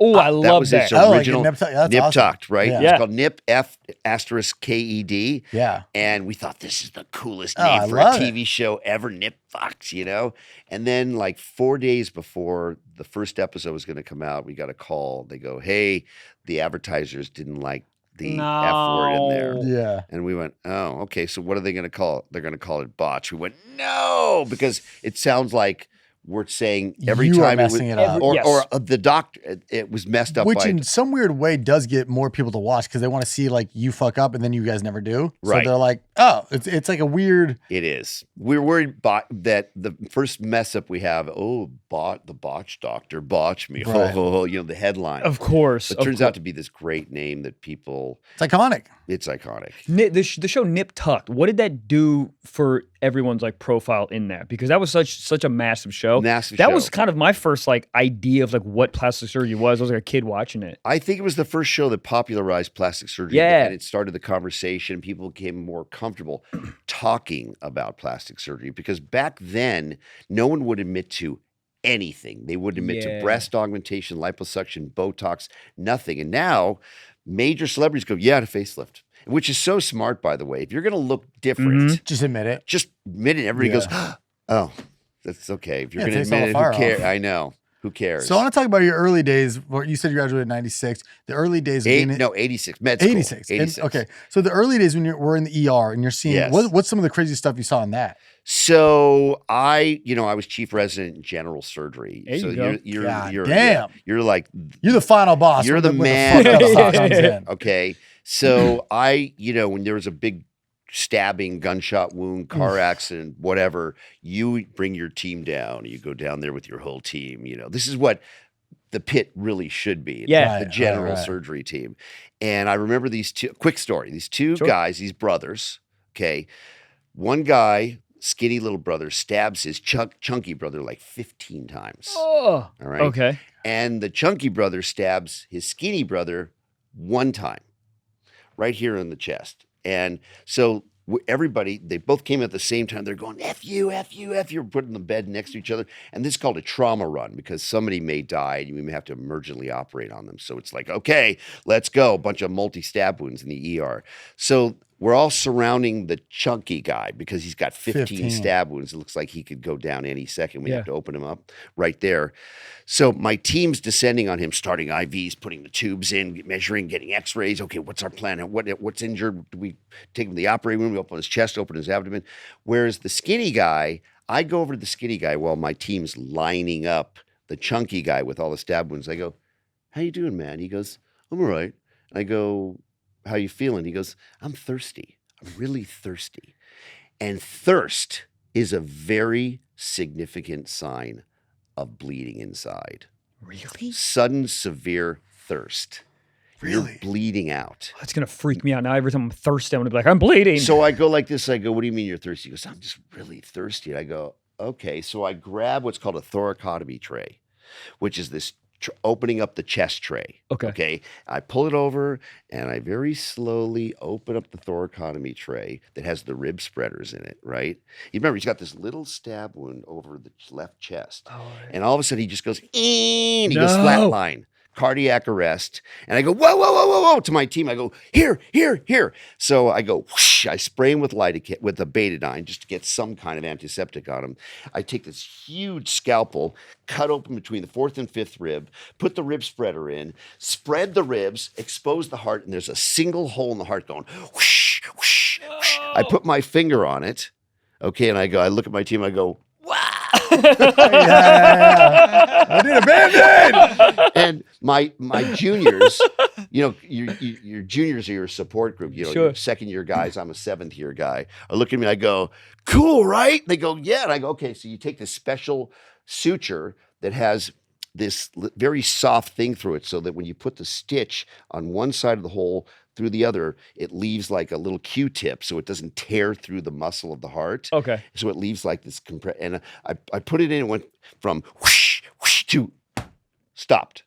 Oh, I that love was that. its Oh, like a original nip tuck. That's nip awesome. tucked, right? Yeah. It was called Nip F*KED. Yeah. And we thought this is the coolest Oh, name I for a love TV show ever, Nip Fox, you know? And then like 4 days before the first episode was going to come out, we got a call. They go, hey, the advertisers didn't like the F word in there. No. Yeah. And we went, oh, okay, so what are they going to call it? They're going to call it Botched. We went, no, because it sounds like we're saying every You are time messing it up. or, Yes. or the doctor, it was messed up Which by in some weird way does get more people to watch because they want to see like you fuck up and then you guys never do. Right. So they're like, oh, it's like a weird. It is. We're worried that the first mess up we have, the botched doctor botched me. Right. You know, the headline. Of course. It turns out to be this great name that people, It's iconic. it's iconic. The show Nip Tucked. What did that do for everyone's like profile in that? Because that was such a massive show. Massive That show. was kind of my first like idea of like what plastic surgery was. I was like a kid watching it. I think it was the first show that popularized plastic surgery. Yeah. And it started the conversation. People became more comfortable talking about plastic surgery because back then, no one would admit to anything. They wouldn't admit to Yeah. breast augmentation, liposuction, Botox, nothing. And now major celebrities go, yeah, to facelift, which is so smart, by the way. If you're going to look different, Just admit it. just admit it. Everybody goes, oh, that's okay. If you're Yeah, going takes to all admit the it, fire who cares? off. I know. Who cares? So I want to talk about your early days. Where you said you graduated in 96. The early days of being 86. Med school. 86. 86. Okay. So the early days when we're in the ER and you're seeing Yes. what's some of the crazy stuff you saw in that? So I was chief resident in general surgery. There you so go. God damn. you're like You're the final boss. you're when the when man fuck of the up hospital. comes in. Okay. So when there was a big stabbing, gunshot wound, car accident, whatever, you bring your team down. You go down there with your whole team. This is what the pit really should be. Yeah. The Right, general right. surgery team. And I remember these two, quick story, these two Sure. guys, these brothers, okay. One guy, skinny little brother, stabs his chunky brother like 15 times. Oh. All right. Okay. And the chunky brother stabs his skinny brother one time, right here in the chest. And so everybody, they both came at the same time. They're going, F you, F you, F you, putting the bed next to each other. And this is called a trauma run because somebody may die and we may have to emergently operate on them. So it's like, okay, let's go. A bunch of multi-stab wounds in the ER. So we're all surrounding the chunky guy because he's got 15 stab wounds. It looks like he could go down any second. We have to open him up right there. So my team's descending on him, starting IVs, putting the tubes in, measuring, getting x-rays. Okay, what's our plan? What's injured? Do we take him to the operating room? We open his chest, open his abdomen. Whereas the skinny guy, I go over to the skinny guy while my team's lining up the chunky guy with all the stab wounds. I go, how you doing, man? He goes, I'm all right. I go, how you feeling? He goes, I'm thirsty. I'm really thirsty. And thirst is a very significant sign of bleeding inside. Really? Sudden, severe thirst. You're Really? bleeding out. That's gonna freak me out now. Every time I'm thirsty, I'm gonna be like, I'm bleeding. So I go like this. I go, what do you mean you're thirsty? He goes, I'm just really thirsty. And I go, okay. So I grab what's called a thoracotomy tray, which is this opening up the chest tray. Okay. I pull it over and I very slowly open up the thoracotomy tray that has the rib spreaders in it, right? You remember, he's got this little stab wound over the left chest. And all of a sudden he just goes, and he goes flatline. Cardiac arrest. And I go, whoa, whoa, whoa, whoa, whoa, to my team. I go, here, here, here. So I go, whoosh, I spray him with with a betadine just to get some kind of antiseptic on him. I take this huge scalpel, cut open between the fourth and fifth rib, put the rib spreader in, spread the ribs, expose the heart, and there's a single hole in the heart going, whoosh, whoosh, whoosh. I put my finger on it, okay, and I look at my team, I go, wow. I did a Band-Aid. And my juniors, your juniors are your support group. Sure. Your second year guys, I'm a seventh year guy, are looking at me. I go, cool, right? They go, yeah. And I go, okay. So you take this special suture that has this very soft thing through it so that when you put the stitch on one side of the hole through the other, it leaves like a little Q-tip so it doesn't tear through the muscle of the heart. Okay. So it leaves like this and I put it in, it went from whoosh, whoosh to stopped.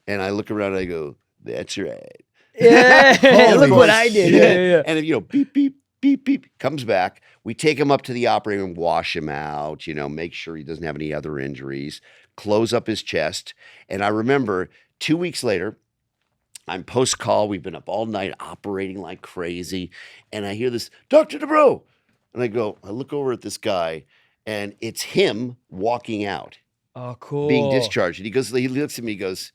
And I look around and I go, that's right. Yeah. Look what I did. Yeah. And beep, beep, beep, beep, comes back. We take him up to the operating room, wash him out, make sure he doesn't have any other injuries, close up his chest. And I remember 2 weeks later, I'm post-call. We've been up all night operating like crazy. And I hear this, Dr. Dubrow. And I look over at this guy, and it's him walking out, Oh, cool. being discharged. And he looks at me, he goes,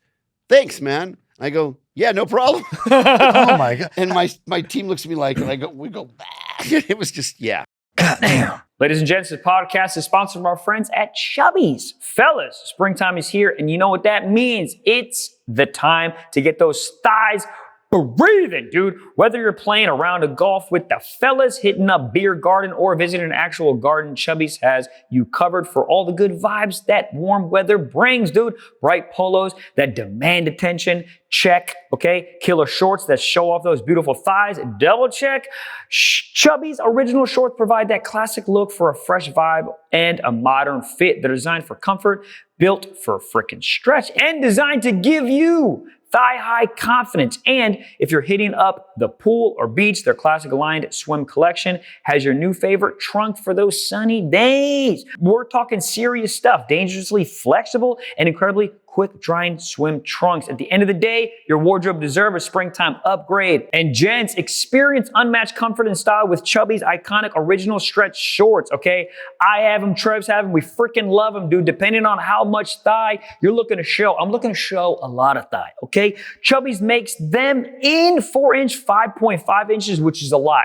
thanks, man. I go, yeah, no problem. Oh my God. And my team looks at me like, and we go, back. It was just, yeah. Goddamn. Ladies and gents, this podcast is sponsored by our friends at Chubbies. Fellas, springtime is here, and you know what that means. It's the time to get those thighs breathing, dude. Whether you're playing a round of golf with the fellas, hitting up beer garden, or visiting an actual garden, Chubbies has you covered for all the good vibes that warm weather brings, dude. Bright polos that demand attention, check, okay? Killer shorts that show off those beautiful thighs, double check. Chubbies original shorts provide that classic look for a fresh vibe and a modern fit. They're designed for comfort, built for freaking stretch, and designed to give you thigh-high confidence. And if you're hitting up the pool or beach, their classic aligned swim collection has your new favorite trunk for those sunny days. We're talking serious stuff, dangerously flexible and incredibly quick drying swim trunks. At the end of the day, your wardrobe deserves a springtime upgrade. And gents, experience unmatched comfort and style with Chubbies' iconic original stretch shorts, okay? I have them, Trev's have them, we freaking love them, dude. Depending on how much thigh you're looking to show. I'm looking to show a lot of thigh, okay? Chubbies makes them in 4-inch, 5.5 inches, which is a lot.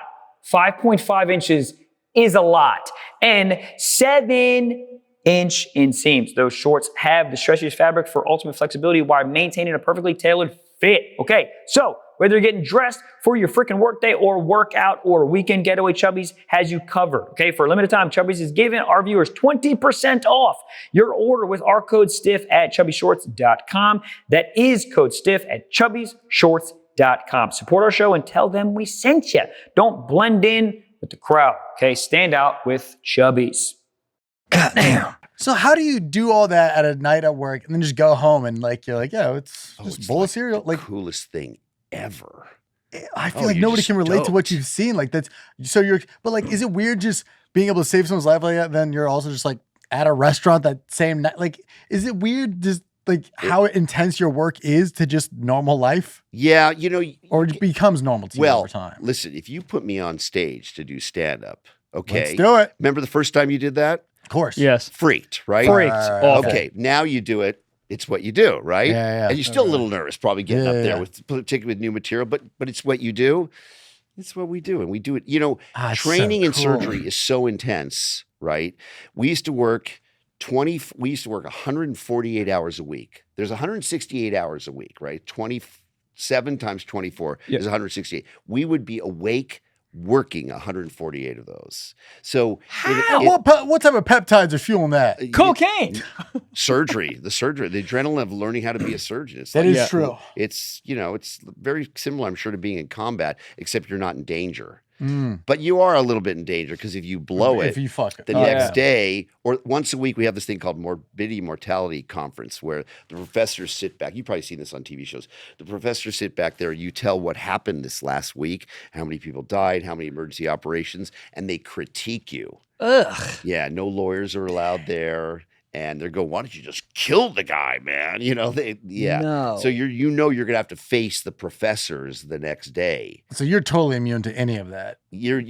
5.5 inches is a lot. And 7-inch inseams. Those shorts have the stretchiest fabric for ultimate flexibility while maintaining a perfectly tailored fit. Okay, so whether you're getting dressed for your freaking workday or workout or weekend getaway, Chubbies has you covered. Okay, for a limited time, Chubbies is giving our viewers 20% off your order with our code STIFF at chubbyshorts.com. That is code STIFF at chubbyshorts.com. Support our show and tell them we sent you. Don't blend in with the crowd. Okay, stand out with Chubbies. Goddamn. So how do you do all that at a night at work and then just go home and like you're like, yeah, it's just It's bowl like of cereal? the Like coolest thing ever. I feel Oh, like you're nobody just can relate to what stoked. you've seen. Like that's so but like, is it weird just being able to save someone's life like that? Then you're also just like at a restaurant that same night. Like, is it weird just like how intense your work is to just normal life? Yeah, Or it becomes normal to you over time? listen, if you put me on stage to do stand-up, okay. Let's do it. Remember the first time you did that? Of course. Yes. Freaked, right? Freaked. Awful. Okay, now you do it. It's what you do, right? Yeah. And you're still a little nervous, probably getting up there Yeah. with, particularly with new material, but it's what you do. It's what we do, and we do it. It's Training so and cool. surgery is so intense, right? We used to work 148 hours a week. There's 168 hours a week, right? 27 times 24 is 168. We would be awake working 148 of those. So What type of peptides are fueling that? Cocaine. the adrenaline of learning how to be a surgeon. It's That like, is true. It's it's very similar, I'm sure, to being in combat, except you're not in danger. But you are a little bit in danger because if you blow If it, you fuck it. the next day or once a week, we have this thing called Morbidity Mortality Conference where the professors sit back. You've probably seen this on TV shows. The professors sit back there. You tell what happened this last week, how many people died, how many emergency operations, and they critique you. Ugh. Yeah, no lawyers are allowed there. And they're going, why don't you just kill the guy, man? No. So you're gonna have to face the professors the next day. So you're totally immune to any of that. You're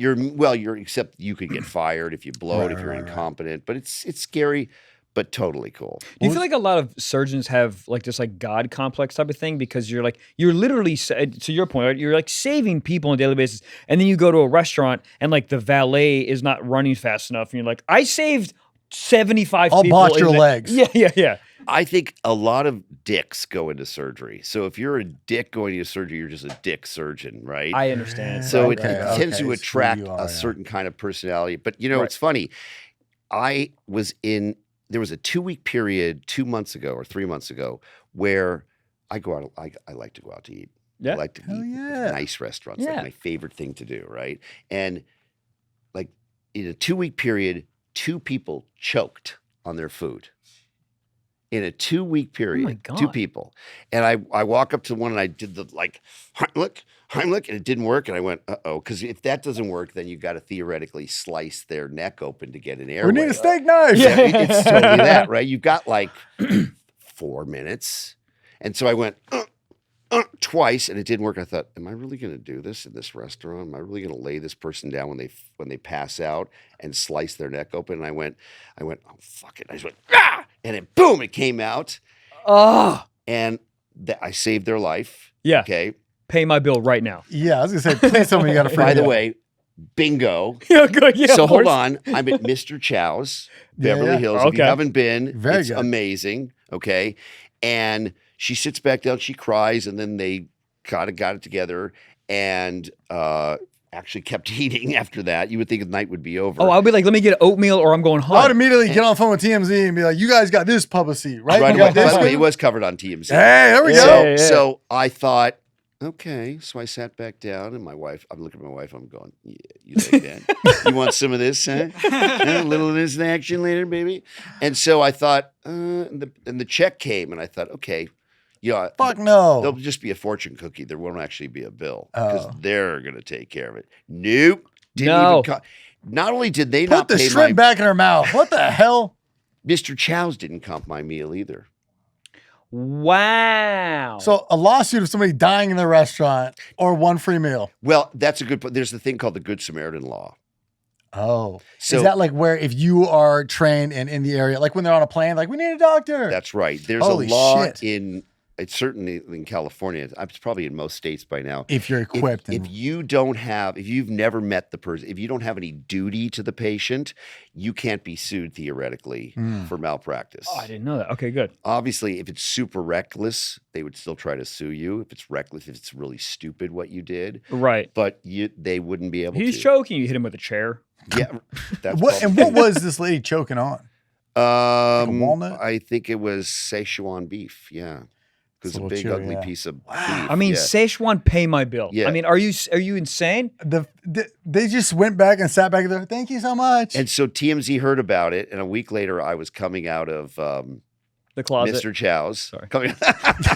except you could get fired if you blow it, if you're Right. incompetent. But it's scary, but totally cool. Do you feel like a lot of surgeons have like this like God complex type of thing because you're literally to your point, right? You're like saving people on a daily basis, and then you go to a restaurant and like the valet is not running fast enough, and you're like, I saved 75 I'll people. botch in your that-" legs. Yeah. I think a lot of dicks go into surgery. So if you're a dick going into surgery, you're just a dick surgeon, right? I understand. So Okay, it tends okay, to it's who attract you are, a yeah. certain kind of personality. But Right. it's funny. There was a 2-week period 2 months ago or 3 months ago where I go out. I like to go out to eat. Yeah. I like to Hell eat yeah. at nice restaurants. Yeah. Like my favorite thing to do, right? And like in a 2-week period, 2 people choked on their food. In a 2-week period, God. 2 people. And I walk up to one and I did the like, Heimlich, and it didn't work. And I went, uh-oh, because if that doesn't work, then you've got to theoretically slice their neck open to get an airway. We need a steak knife. Yeah, it's totally that, right? You've got like 4 minutes. And so I went twice, and it didn't work. I thought, am I really going to do this in this restaurant? Am I really going to lay this person down when they pass out and slice their neck open? And I went, oh fuck it. I just went, and it boom, it came out. Oh, And I saved their life. yeah. Okay. Pay my bill right now. Yeah, I was gonna say, please tell me you got a free. By the meal. way, bingo. Yeah, good. Yeah. So of hold course. on. I'm at Mr. Chow's, Yeah, Beverly yeah. Hills. If Okay. you haven't been, Very it's good. amazing. Okay. And she sits back down, she cries, and then they got it together and actually kept eating after that. You would think the night would be over. Oh, I'll be like, let me get oatmeal or I'm going I would home. immediately get on the phone with TMZ and be like, "You guys got this publicity, right? Right You away. got this By the way, one? it was covered on TMZ. Hey, there we So, go. Yeah. so I thought, okay. So I sat back down, and I'm looking at my wife. I'm going, yeah, you like that? You want some of this, huh? A little of this in action later, baby. And so I thought, and the check came, and I thought, okay, Fuck no. there'll just be a fortune cookie. There won't actually be a bill because Oh. they're going to take care of it. Nope. No. Not only did they Put not the pay shrimp back in her mouth. What the hell? Mr. Chow's didn't comp my meal either. Wow. So a lawsuit of somebody dying in the restaurant or one free meal. Well, that's a good point. There's the thing called the Good Samaritan law. Oh, So- is that like where if you are trained and in the area, like when they're on a plane, like we need a doctor? That's right. There's Holy a law shit. it's certainly in California. It's probably in most states by now. If you're equipped. If you've never met the person, if you don't have any duty to the patient, you can't be sued theoretically for malpractice. Oh, I didn't know that. Okay, good. Obviously, if it's super reckless, they would still try to sue you. If it's reckless, if it's really stupid what you did, Right. but they wouldn't be able He's to. choking. You hit him with a chair. Yeah, that's what probably- was this lady choking on? walnut? I think it was Szechuan beef. Yeah, It's because a a little big chewy, ugly yeah. piece of beef. I mean, yeah. Szechuan, pay my bill. Yeah. I mean, are you insane? They just went back and sat back there. Thank you so much. And so TMZ heard about it, and a week later, I was coming out of The closet. Mr. Chow's. Sorry. Coming-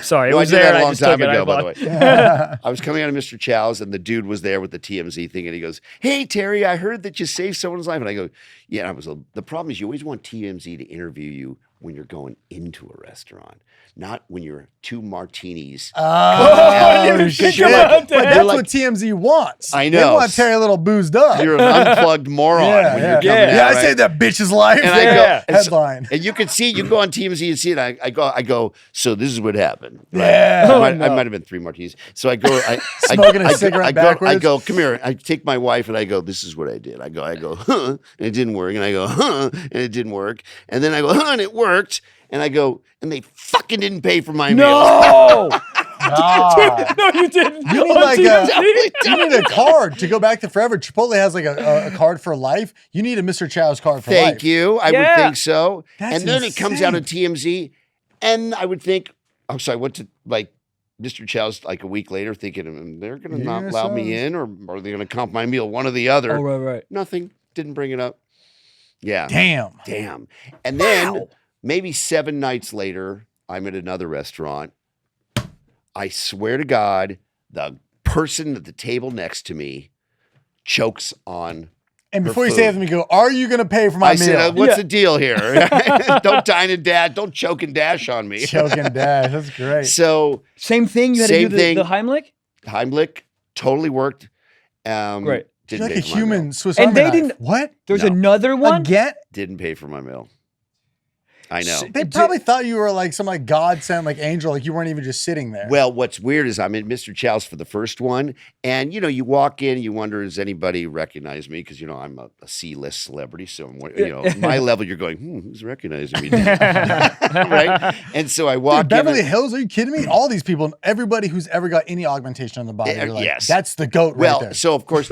Sorry, it No, I was did there. that a I long just time took it. ago, I by the way. apologize. I was coming out of Mr. Chow's, and the dude was there with the TMZ thing, and he goes, "Hey, Terry, I heard that you saved someone's life." And I go, "Yeah." The problem is you always want TMZ to interview you when you're going into a restaurant, not when you're 2 martinis. Oh, didn't shit. think about But that. that's You're like- what TMZ wants. I They know. want Terry a little boozed up. You're an unplugged moron yeah, when yeah. you're coming Yeah. out. Yeah, I right? saved that bitch's life. And I go, Yeah. and so- Headline. and you can go on TMZ and see it. I go, so this is what happened. Right? Yeah. I no. might have been 3 martinis. So I go, Smoking a cigarette I backwards. go, come here. I take my wife and I go, this is what I did. I go, huh, and it didn't work. And I go, huh, and it didn't work. And then I go, huh, and it worked. And I go, and they fucking didn't pay for my meal. No, Ah. no, you didn't. You need On like TMZ? you need a card to go back to forever. Chipotle has like a card for life. You need a Mr. Chow's card for life. Thank you. I would Yeah. think so. That's and then it comes out insane. on TMZ, and I would think, oh, so I went to like Mr. Chow's like a week later, thinking they're going to not Yeah, allow so- me in, or are they going to comp my meal? One or the other. Oh, right. Nothing. Didn't bring it up. Yeah. Damn. And then maybe 7 nights later, I'm at another restaurant. I swear to God, the person at the table next to me chokes on. And Her before you food. say anything, you go, "Are you going to pay for my I meal?" said, what's Yeah. the deal here? Don't dine and dash. Don't choke and dash on me. Choking dash. That's great. So Same thing. You had Same to do thing. the Heimlich. Heimlich totally worked. Great. You're Didn't like pay a for my meal. human Swiss And Army they knife. didn't- What? There's No. another one. Again? Didn't pay for my meal. I know. They probably thought you were like some like God sent like angel, like you weren't even just sitting there. Well, what's weird is I'm at Mr. Chow's for the first one, and you walk in, you wonder, does anybody recognize me? Because I'm a C-list celebrity, so my level, you're going, who's recognizing me? Right? And so I walk Dude, Beverly in. Hills, are you kidding me? All these people, everybody who's ever got any augmentation on the body, you're like, yes. that's the goat Well, right there. so of course,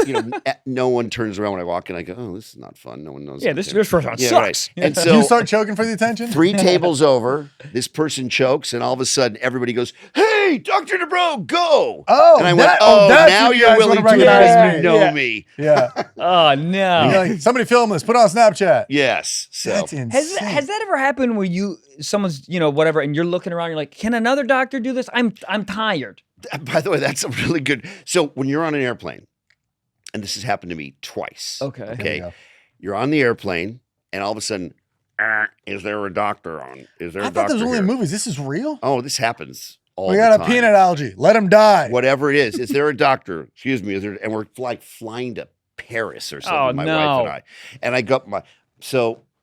no one turns around when I walk in. I go, oh, this is not fun. No one knows. Yeah, I'm this there. restaurant Yeah, sucks. right. And Do so you start choking for the attention? 3 tables over, this person chokes, and all of a sudden, everybody goes, "Hey, Dr. Dubrow, go!" Oh, and I went, that's now when you you're guys willing to wanna recognize me. know Yeah. me. Yeah. Oh You're no. like, somebody film this, put it on Snapchat. Yes. So That's insane. Has that ever happened where someone's whatever and you're looking around, you're like, can another doctor do this? I'm tired. by the way, that's a really good. So when you're on an airplane, and this has happened to me twice. Okay. There we Okay. go. You're on the airplane, and all of a sudden, is there a doctor on? Is there I a thought doctor there was only here? in movies. This is real? Oh, this happens all We the got a time. peanut allergy. Let him die. Whatever it is there a doctor? Excuse me, and we're like flying to Paris or something, my wife and I got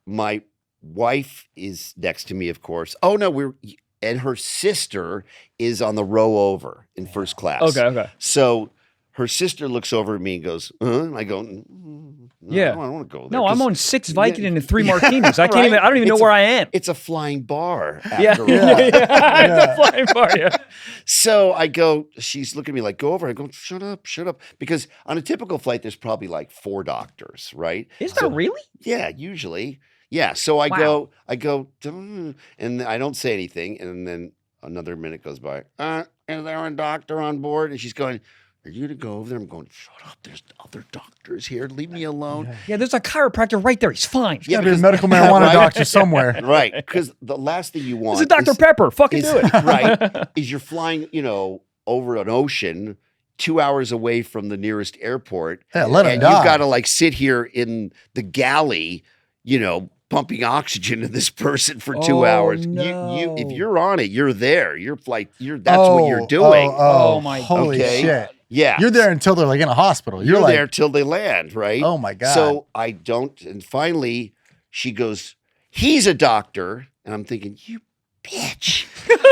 my wife is next to me, of course. Oh no, and her sister is on the row over in first class. Okay. So her sister looks over at me and goes, and I go, no, Yeah. I don't want to go there. No, I'm 'cause on 6 Viking and 3 martinis. I Right? don't even know It's where I am. It's a flying bar after Yeah. all. It's a flying bar, yeah. So I go, she's looking at me like, go over. I go, shut up. Because on a typical flight, there's probably like 4 doctors, right? Is there really? Yeah, usually. Yeah. So I go, and I don't say anything. And then another minute goes by. Is there a doctor on board? And she's going, are you going to go over there? I'm going, shut up. There's other doctors here. Leave me alone. Yeah, there's a chiropractor right there. He's fine. There's gotta be a medical marijuana Right? doctor somewhere. Right. Because the last thing you want This is Dr. Pepper. Fucking do it. right, is you're flying, over an ocean 2 hours away from the nearest airport. Yeah, let him and die. you've got to like sit here in the galley, pumping oxygen to this person for 2 hours. No. You if you're on it, you're there. That's what you're doing. Oh, my holy Okay. shit. Yeah. You're there until they're like in a hospital. You're like, there till they land, right? Oh my God. So I don't, and finally she goes, he's a doctor. And I'm thinking, you bitch.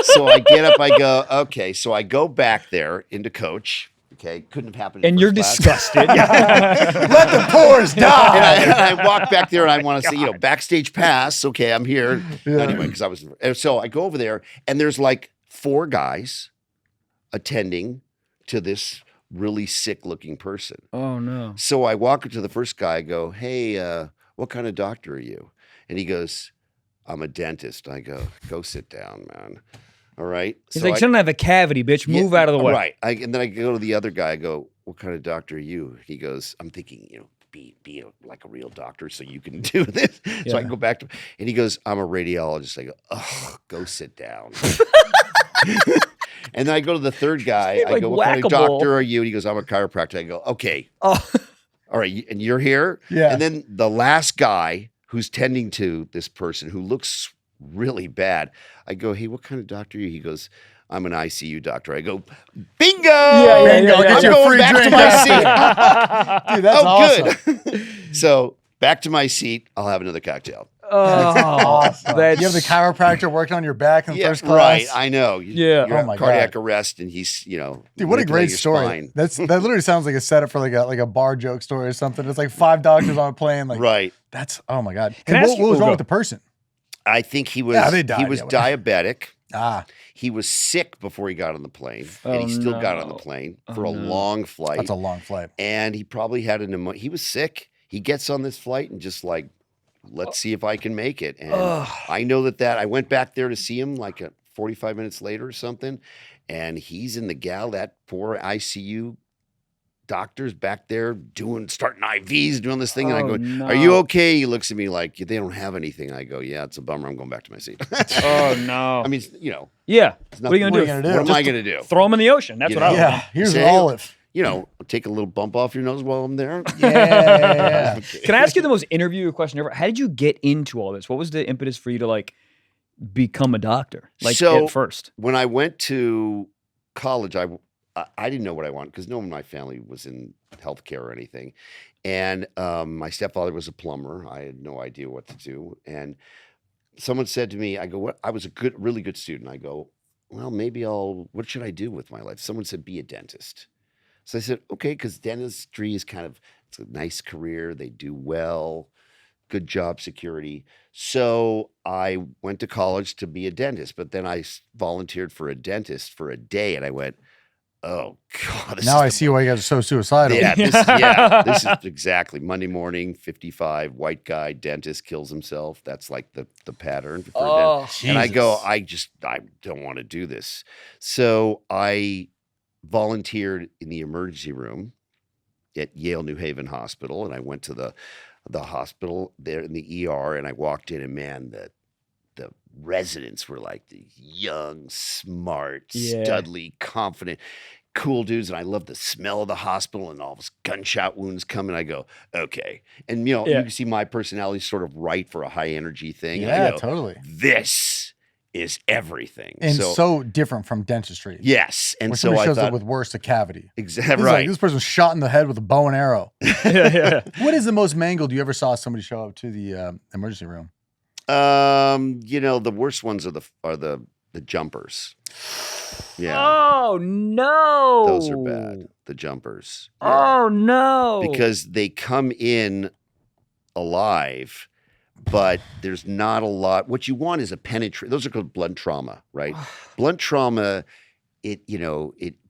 So I get up, I go, okay. So I go back there into coach. Okay. Couldn't have happened. And in you're first class. disgusted. let the pores die. And I walk back there and I want to say, backstage pass. Okay, I'm here. Anyway, because so I go over there and there's like 4 guys attending to this really sick looking person. Oh, no. So I walk up to the first guy, I go, hey, what kind of doctor are you? And he goes, I'm a dentist. I go sit down, man. All right. He's like, you don't have a cavity, bitch. Move out of the way. Right. And then I go to the other guy, I go, what kind of doctor are you? He goes, I'm thinking, be like a real doctor so you can do this. So I can go back to, and he goes, I'm a radiologist. I go, oh, go sit down. And then I go to the third guy. I go, what kind of doctor are you? And he goes, I'm a chiropractor. I go, okay. Oh. All right. And you're here? Yeah. And then the last guy who's tending to this person who looks really bad, I go, hey, what kind of doctor are you? He goes, I'm an ICU doctor. I go, bingo! Bingo, get I'm you a going free back drink to my seat. Dude, that's awesome. Good. So back to my seat. I'll have another cocktail. Awesome. That's- You have the chiropractor working on your back in first class. Right. I know. Yeah. You're Oh my cardiac God. arrest, and he's, Dude, what a manipulating great your story. spine. That literally sounds like a setup for like a bar joke story or something. It's like 5 doctors on a plane. Like Right. that's oh my God. Can I And ask what you- was go. wrong with the person? I think he was. Yeah, they died, he was yeah, whatever. diabetic. Ah, He was sick before he got on the plane, and Oh, he still got on the no. plane Oh, for a no. long flight. that's a long flight. And he probably had a pneumonia. He was sick. He gets on this flight and just like, let's see if I can make it. And I know that I went back there to see him like 45 minutes later or something, and he's in the that poor ICU doctor's back there starting IVs, doing this thing. And I Oh, go, no. are you okay? He looks at me like, they don't have anything. I go, yeah, it's a bummer. I'm going back to my seat. Oh, no. I mean, Yeah. it's What are you nothing- going to you do? gonna do? What am Just I going to do? Throw him in the ocean. That's You what know. I would Yeah, have done. here's Say, an olive. Take a little bump off your nose while I'm there. Yeah. Can I ask you the most interview question ever? How did you get into all this? What was the impetus for you to like become a doctor? Like So- at first? When I went to college, I didn't know what I wanted because no one in my family was in healthcare or anything. And my stepfather was a plumber. I had no idea what to do. And someone said to me, I go, what? I was really good student. I go, well, maybe what should I do with my life? Someone said, be a dentist. So I said, okay, because dentistry is it's a nice career. They do well, good job security. So I went to college to be a dentist, but then I volunteered for a dentist for a day, and I went, oh God. Now I see why you guys are so suicidal. Yeah, this is exactly Monday morning, 55, white guy, dentist kills himself. That's like the pattern for a dentist. And I go, I don't want to do this. So I volunteered in the emergency room at Yale New Haven Hospital, and I went to the hospital there in the ER, and I walked in, and man, the residents were like the young, smart, studly, confident, cool dudes, and I love the smell of the hospital and all those gunshot wounds coming. I go, okay, and you can see my personality sort of right for a high energy thing. Yeah, I go, totally. This is everything. And so different from dentistry. Yes. And When so somebody I shows thought, up with worse, a cavity. exactly This right. this person was shot in the head with a bow and arrow. yeah. What is the most mangled you ever saw somebody show up to the emergency room? The worst ones are the Oh jumpers. no. Those are bad. The jumpers. Yeah. Oh no. Because they come in alive, but there's not a lot. What you want is a penetrate. Those are called blunt trauma, right? Blunt trauma, it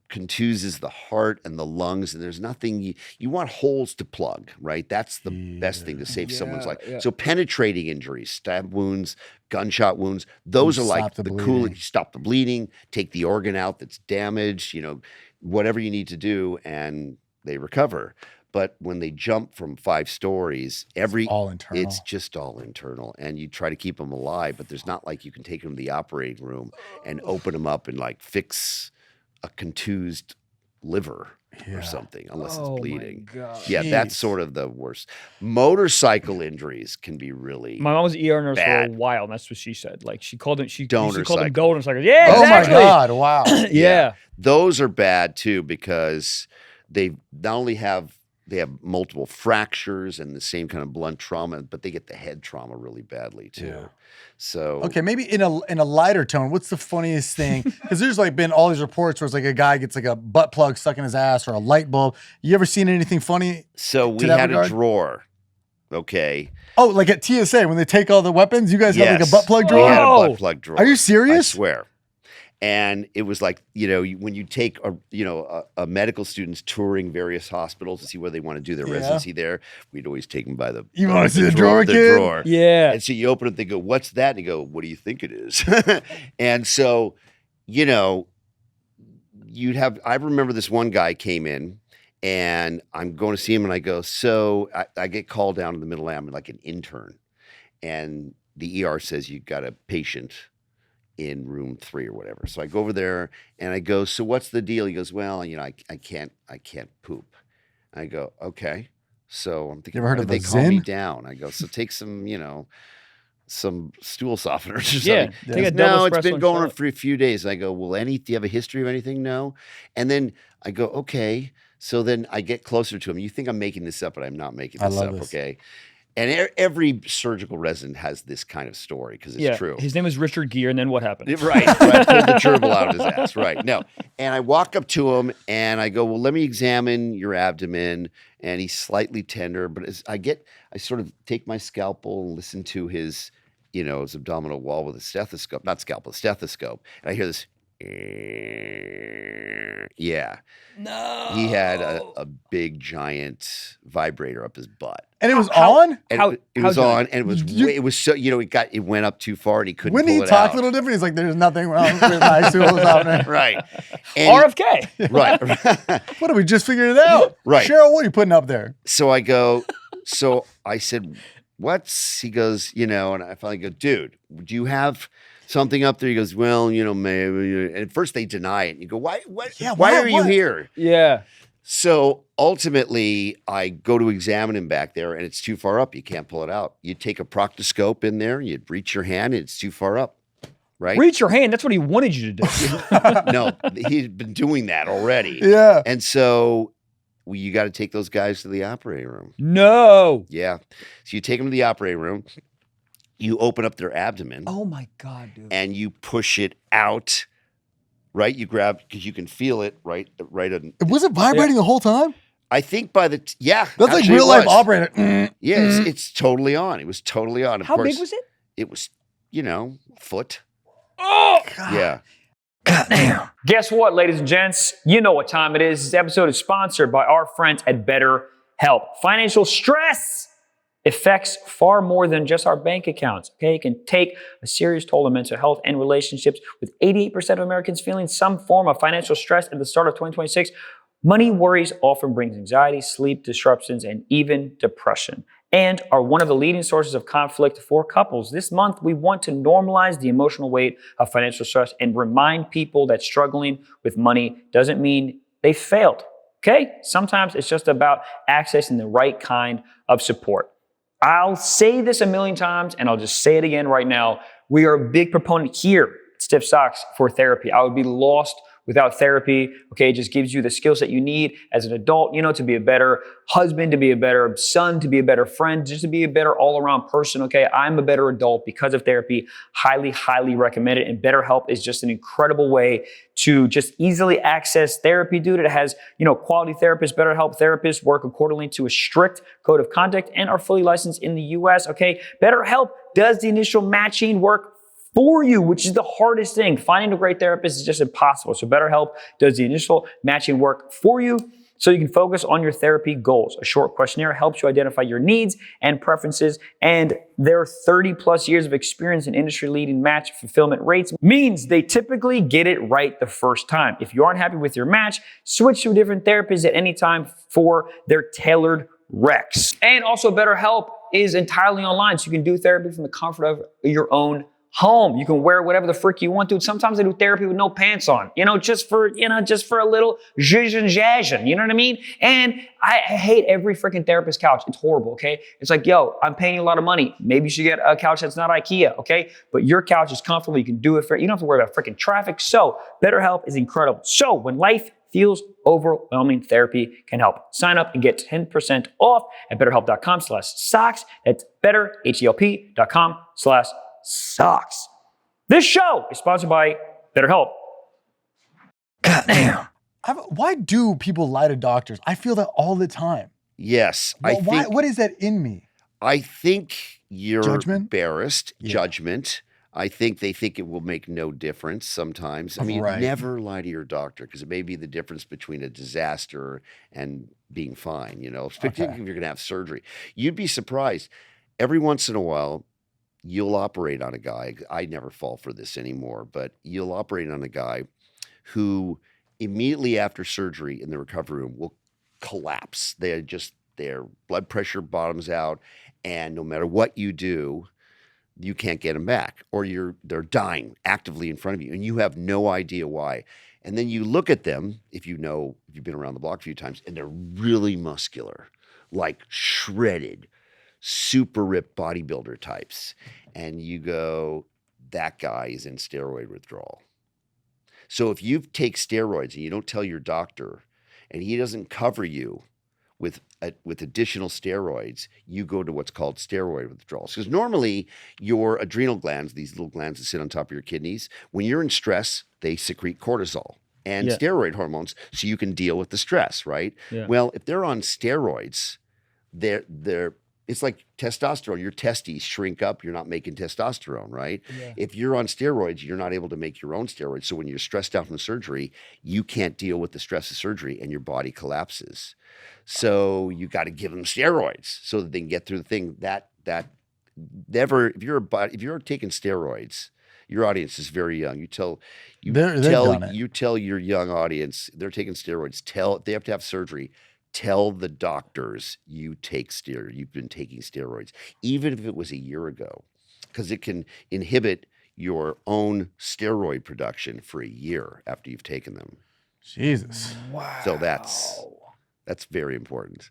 contuses the heart and the lungs, and there's nothing you want holes to plug, right? That's the best thing to save someone's life. Yeah. So penetrating injuries, stab wounds, gunshot wounds, those are like the cool. You stop the bleeding, take the organ out that's damaged, whatever you need to do, and they recover. But when they jump from 5 stories, it's just all internal, and you try to keep them alive, but there's not like you can take them to the operating room and open them up and like fix a contused liver or something, unless it's bleeding. My God. Yeah, that's sort of the worst. Motorcycle injuries can be really My mom was an ER nurse bad. for a while, and that's what she said. Like she called them, Donor called them cycle. donor cycles. Yeah, Oh exactly. my God! Wow. Yeah. Those are bad too because they not only have multiple fractures and the same kind of blunt trauma, but they get the head trauma really badly too. Yeah. So Okay, maybe in a lighter tone, what's the funniest thing? Because there's like been all these reports where it's like a guy gets like a butt plug stuck in his ass or a light bulb. You ever seen anything funny? So we that had regard? a drawer. Okay. Oh, like at TSA when they take all the weapons, you guys have like a Yes. butt plug We drawer? had a Whoa. butt plug drawer. Are you serious? I swear. And it was like, when you take a medical students touring various hospitals to see where they want to do their Yeah. residency there, we'd always take them by the You wanna see the drawer, kid? Yeah. And so you open it, they go, "What's that?" And you go, "What do you think it is?" And so, I remember this one guy came in and I'm going to see him and I go, so I get called down in the middle of I'm like an intern. And the ER says, "You got a patient in room 3 or whatever." So I go over there and I go, "So what's the deal?" He goes, "Well, I can't poop." I go, "Okay." So I'm thinking, You ever heard why of did a they call me Zyn? down? I go, "So take some, some stool softeners or something." Yeah. He Take a goes, double "No, it's espresso been and going shut on up." for a few days." I go, "Well, do you have a history of anything?" "No." And then I go, "Okay." So then I get closer to him. You think I'm making this up, but I'm not making I this love up, this. okay? And every surgical resident has this kind of story because it's true. His name was Richard Gere, and then what happened? Right. Pulled the gerbil out of his ass. Right. No. And I walk up to him and I go, "Well, let me examine your abdomen." And he's slightly tender, but as I sort of take my scalpel and listen to his, his abdominal wall with a stethoscope, not scalpel, a stethoscope. And I hear this, yeah. No. He had a big giant vibrator up his butt. And it was on? And How- it was how on, and it was You- it was so it went up too far, and he couldn't. When pull he it talked out. a little different, he's like, "There's nothing wrong with my stool softener." Right. And RFK. right. What did we just figured it out? Right. Cheryl, what are you putting up there? So I said, "What's?" He goes, and I finally go, "Dude, do you have something up there?" He goes, "Well, maybe." And at first they deny it. And you go, "Why? What? Yeah, why are you what? here?" Yeah. So ultimately, I go to examine him back there, and it's too far up. You can't pull it out. You take a proctoscope in there, you'd reach your hand, and it's too far up. Right? Reach your hand. That's what he wanted you to do. No, he'd been doing that already. Yeah. And so you got to take those guys to the operating room. No. Yeah. So you take them to the operating room, you open up their abdomen, Oh my God, dude. and you push it out, right? You grab, because you can feel it, right? Was it vibrating the whole time? I think that's That's like actually real it life was. operator. Yeah, it's totally on. It was totally on. Of How course, big was it? It was, foot. Oh. Yeah. Guess what, ladies and gents? You know what time it is. This episode is sponsored by our friends at BetterHelp. Financial stress affects far more than just our bank accounts. Okay, it can take a serious toll on mental health and relationships. With 88% of Americans feeling some form of financial stress at the start of 2026, money worries often brings anxiety, sleep disruptions, and even depression, and are one of the leading sources of conflict for couples. This month, we want to normalize the emotional weight of financial stress and remind people that struggling with money doesn't mean they failed. Okay? Sometimes it's just about accessing the right kind of support. I'll say this a million times, and I'll just say it again right now. We are a big proponent here Stiff Socks for therapy. I would be lost without therapy. Okay, it just gives you the skill set you need as an adult, to be a better husband, to be a better son, to be a better friend, just to be a better all-around person. Okay, I'm a better adult because of therapy. Highly, highly recommend it. And BetterHelp is just an incredible way to just easily access therapy, dude. It has, quality therapists, BetterHelp therapists work accordingly to a strict code of conduct and are fully licensed in the US. Okay, BetterHelp does the initial matching work for you, which is the hardest thing. Finding a great therapist is just impossible. So BetterHelp does the initial matching work for you so you can focus on your therapy goals. A short questionnaire helps you identify your needs and preferences, and their 30 plus years of experience in industry-leading match fulfillment rates means they typically get it right the first time. If you aren't happy with your match, switch to a different therapist at any time for their tailored recs. And also BetterHelp is entirely online, so you can do therapy from the comfort of your own home. You can wear whatever the frick you want to. Sometimes I do therapy with no pants on, just for a little zhuzh and zhazh, you know what I mean? And I hate every freaking therapist couch. It's horrible, okay? It's like, yo, I'm paying you a lot of money. Maybe you should get a couch that's not IKEA, okay? But your couch is comfortable. You can do it you don't have to worry about freaking traffic. So BetterHelp is incredible. So when life feels overwhelming, therapy can help. Sign up and get 10% off at betterhelp.com/socks. That's betterhelp.com/socks. This show is sponsored by BetterHelp. Goddamn. Why do people lie to doctors? I feel that all the time. Yes. What is that in me? I think you're Judgment? embarrassed. Yeah. Judgment. I think they think it will make no difference sometimes. I mean, never lie to your doctor because it may be the difference between a disaster and being fine, particularly if you're going to have surgery. You'd be surprised. Every once in a while, you'll operate on a guy. I never fall for this anymore, but you'll operate on a guy who immediately after surgery in the recovery room will collapse. Their blood pressure bottoms out, and no matter what you do, you can't get them back, or they're dying actively in front of you, and you have no idea why. And then you look at them, if you've been around the block a few times, and they're really muscular, like shredded, super ripped bodybuilder types. And you go, that guy is in steroid withdrawal. So if you take steroids and you don't tell your doctor and he doesn't cover you with additional steroids, you go to what's called steroid withdrawals. Because normally your adrenal glands, these little glands that sit on top of your kidneys, when you're in stress, they secrete cortisol and steroid hormones so you can deal with the stress, right? Yeah. Well, if they're on steroids, it's like testosterone. Your testes shrink up. You're not making testosterone, right? Yeah. If you're on steroids, you're not able to make your own steroids. So when you're stressed out from surgery, you can't deal with the stress of surgery and your body collapses. So you got to give them steroids so that they can get through the thing. That never. If you're taking steroids, your audience is very young. You tell your young audience they're taking steroids. They have to have surgery. Tell the doctors you've been taking steroids, even if it was a year ago, because it can inhibit your own steroid production for a year after you've taken them. Jesus. Wow. So that's very important.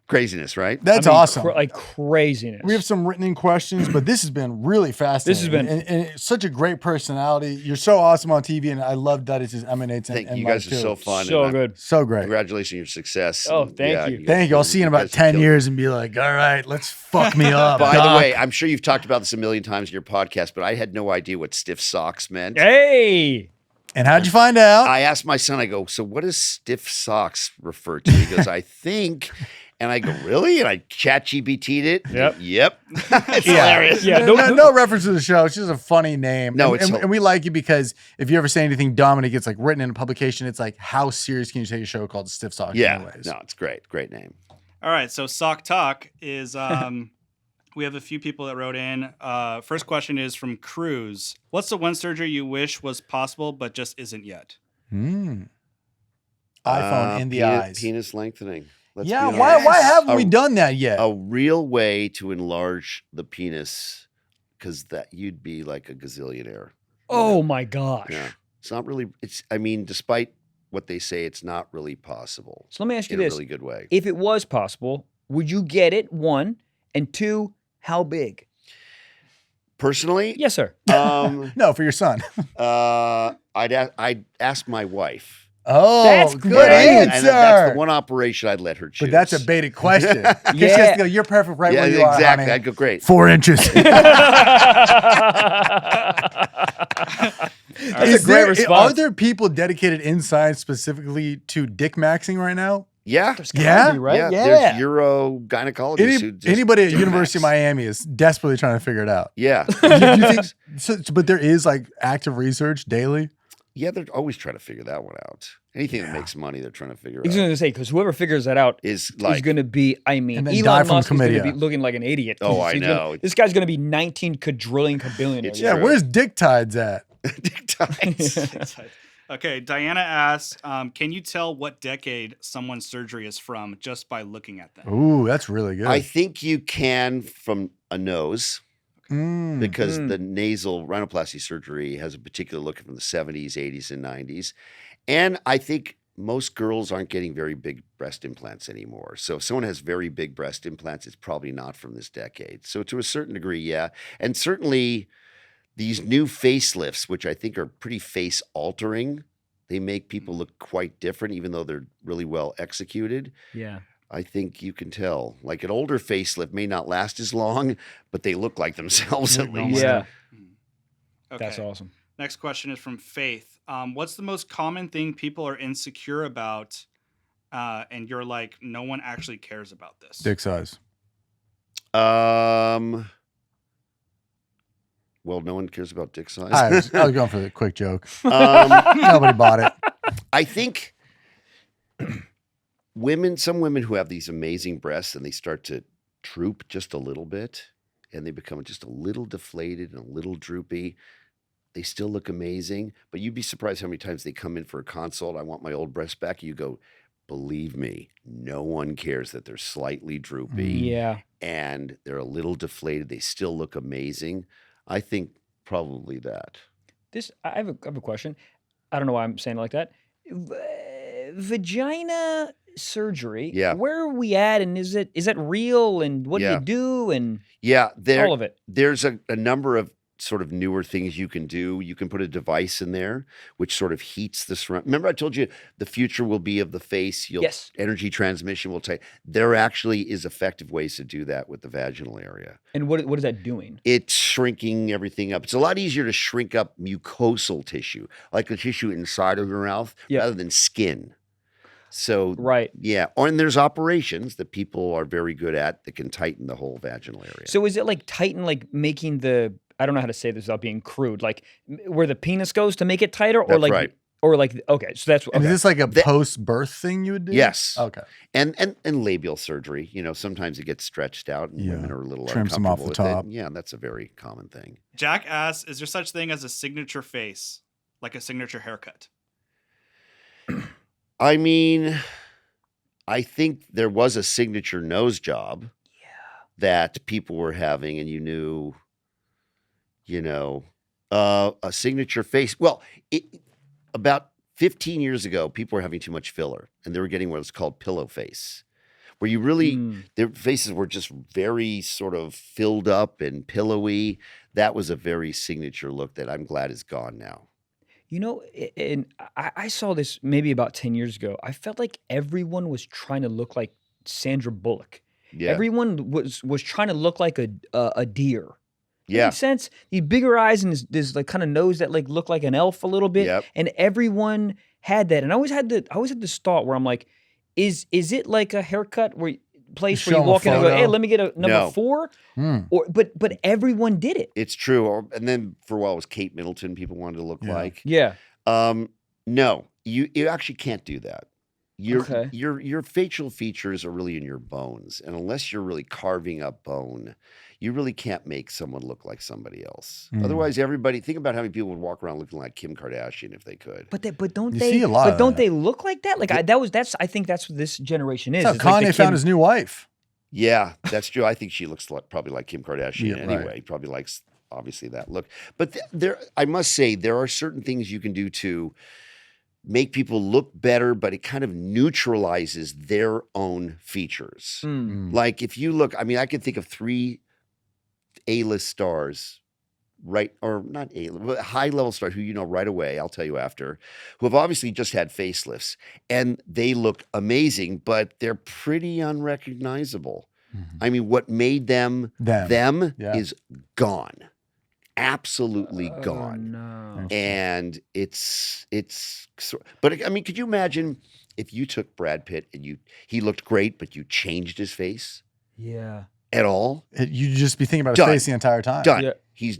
Craziness, right? That's awesome. Craziness. We have some written in questions, but this has been really fascinating. This has been and it's such a great personality. You're so awesome on TV, and I love that it just emanates. Thank you. You guys are so fun. So good. So great. Congratulations on your success. Oh, thank you. Thank you. I'll see you in about 10 years and be like, all right, let's fuck me up. By the way, I'm sure you've talked about this a million times in your podcast, but I had no idea what stiff socks meant. Hey. And how'd you find out? I asked my son, I go, so what does stiff socks refer to? He goes, I think... And I go, really? And I ChatGPT'd it. Yep. It's hilarious. Yeah. No reference to the show. It's just a funny name. No, and we like you because if you ever say anything dumb and it gets like written in a publication, it's like, how serious can you take a show called Stiff Socks? Yeah. Anyways? No, it's great. Great name. All right. So Sock Talk is, we have a few people that wrote in. First question is from Cruz. What's the one surgery you wish was possible but just isn't yet? iPhone in the eyes. Penis lengthening. Why haven't we done that yet? A real way to enlarge the penis, because that you'd be like a gazillionaire. Oh my gosh. Yeah. It's not really, despite what they say, it's not really possible. So let me ask you in this. a really good way. If it was possible, would you get it, one? And two, how big? Personally, Yes, sir. No, for your son. I'd ask my wife. Oh, That's good great. And answer. that's the one operation I'd let her choose. But that's a baited question. Yeah. She has to go, you're perfect right Yeah, where you are, exactly. honey. I'd go, great. 4 inches. That's a great response. Are there people dedicated in science specifically to dick maxing right now? Yeah. Yeah? Be, right? There's urogynecologists who just Anybody at dick University of max. Miami is desperately trying to figure it out. Yeah. You think so, but there is like active research daily? Yeah, they're always trying to figure that one out. Anything that makes money, they're trying to figure I was out. going to say, because whoever figures that out Is is like, going to be, I mean, And then die Elon from Musk is going to chlamydia. be looking like an idiot. Oh, I He's know. This guy's going to be 19 quadrillion billionaire. It's Yeah, true. where's dick tides at? dick tides. Okay, Diana asks, can you tell what decade someone's surgery is from just by looking at them? Ooh, that's really good. I think you can from a nose Mm. because the nasal rhinoplasty surgery has a particular look from the 70s, 80s, and 90s. And I think most girls aren't getting very big breast implants anymore. So if someone has very big breast implants, it's probably not from this decade. So to a certain degree, yeah. And certainly these new facelifts, which I think are pretty face altering, they make people look quite different, even though they're really well executed. Yeah. I think you can tell. Like an older facelift may not last as long, but they look like themselves at least. Yeah. Okay. That's awesome. Next question is from Faith. What's the most common thing people are insecure about? And you're like, no one actually cares about this. Dick size. Well, no one cares about dick size. I was going for the quick joke. Um, Nobody bought it. I think some women who have these amazing breasts and they start to droop just a little bit and they become just a little deflated and a little droopy, they still look amazing. But you'd be surprised how many times they come in for a consult. I want my old breast back. You go, believe me, no one cares that they're slightly droopy Yeah. and they're a little deflated. They still look amazing. I think probably that. I have a question. I don't know why I'm saying it like that. Vagina surgery. Yeah. Where are we at? And is that real? And what do Yeah. you do? And Yeah, all of it. There's a number of sort of newer things you can do. You can put a device in there which sort of heats the surround. Remember I told you the future will be of the face. Yes. Energy transmission will take. There actually is effective ways to do that with the vaginal area. And what is that doing? It's shrinking everything up. It's a lot easier to shrink up mucosal tissue, like the tissue inside of your mouth, Yeah. rather than skin. So Right. yeah, and there's operations that people are very good at that can tighten the whole vaginal area. So is it like tighten, like making I don't know how to say this without being crude, like where the penis goes to make it tighter, or That's like, right. or like, okay, so that's And okay. is this like a post-birth thing you would do? Yes. Okay. And labial surgery, sometimes it gets stretched out and Yeah. women are a little Trim some off uncomfortable the with top. it. Yeah, that's a very common thing. Jack asks, is there such thing as a signature face, like a signature haircut? I mean, I think there was a signature nose job that people were having and you knew, a signature face. Well, about 15 years ago, people were having too much filler and they were getting what's called pillow face, where you really, their faces were just very sort of filled up and pillowy. That was a very signature look that I'm glad is gone now. And I saw this maybe about 10 years ago. I felt like everyone was trying to look like Sandra Bullock. Yeah. Everyone was trying to look like a deer. Yeah. Makes sense. The bigger eyes and this like kind of nose that like looked like an elf a little bit. Yep. And everyone had that. And I always had this thought where I'm like, is it like a haircut place You where show you 'em a walk in and go, photo. hey, let me get a number No. 4? Mm. But everyone did it. It's true. And then for a while it was Kate Middleton people wanted to look Yeah. like. Yeah. No, you actually can't do that. Okay. Your facial features are really in your bones. And unless you're really carving up bone, you really can't make someone look like somebody else. Mm. Otherwise, think about how many people would walk around looking like Kim Kardashian if they could. But don't You they? see a lot but of don't that. they look like that? Like I think that's what this generation is. That's It's how like Kanye the found Kim- his new wife. Yeah, that's true. I think she looks probably like Kim Kardashian Yeah, anyway. right. Probably likes, obviously, that look. But I must say, there are certain things you can do to make people look better, but it kind of neutralizes their own features. Mm. Like if you look, I mean, I can think of 3 A-list stars right, or not but high level stars who you know right away, I'll tell you after, who have obviously just had facelifts and they look amazing, but they're pretty unrecognizable. I mean, what made them Yeah. is gone. Absolutely gone. No. And but I mean, could you imagine if you took Brad Pitt and he looked great, but you changed his face Yeah. at all? You'd just be thinking about his Done. face the entire time. Done. Yeah. He's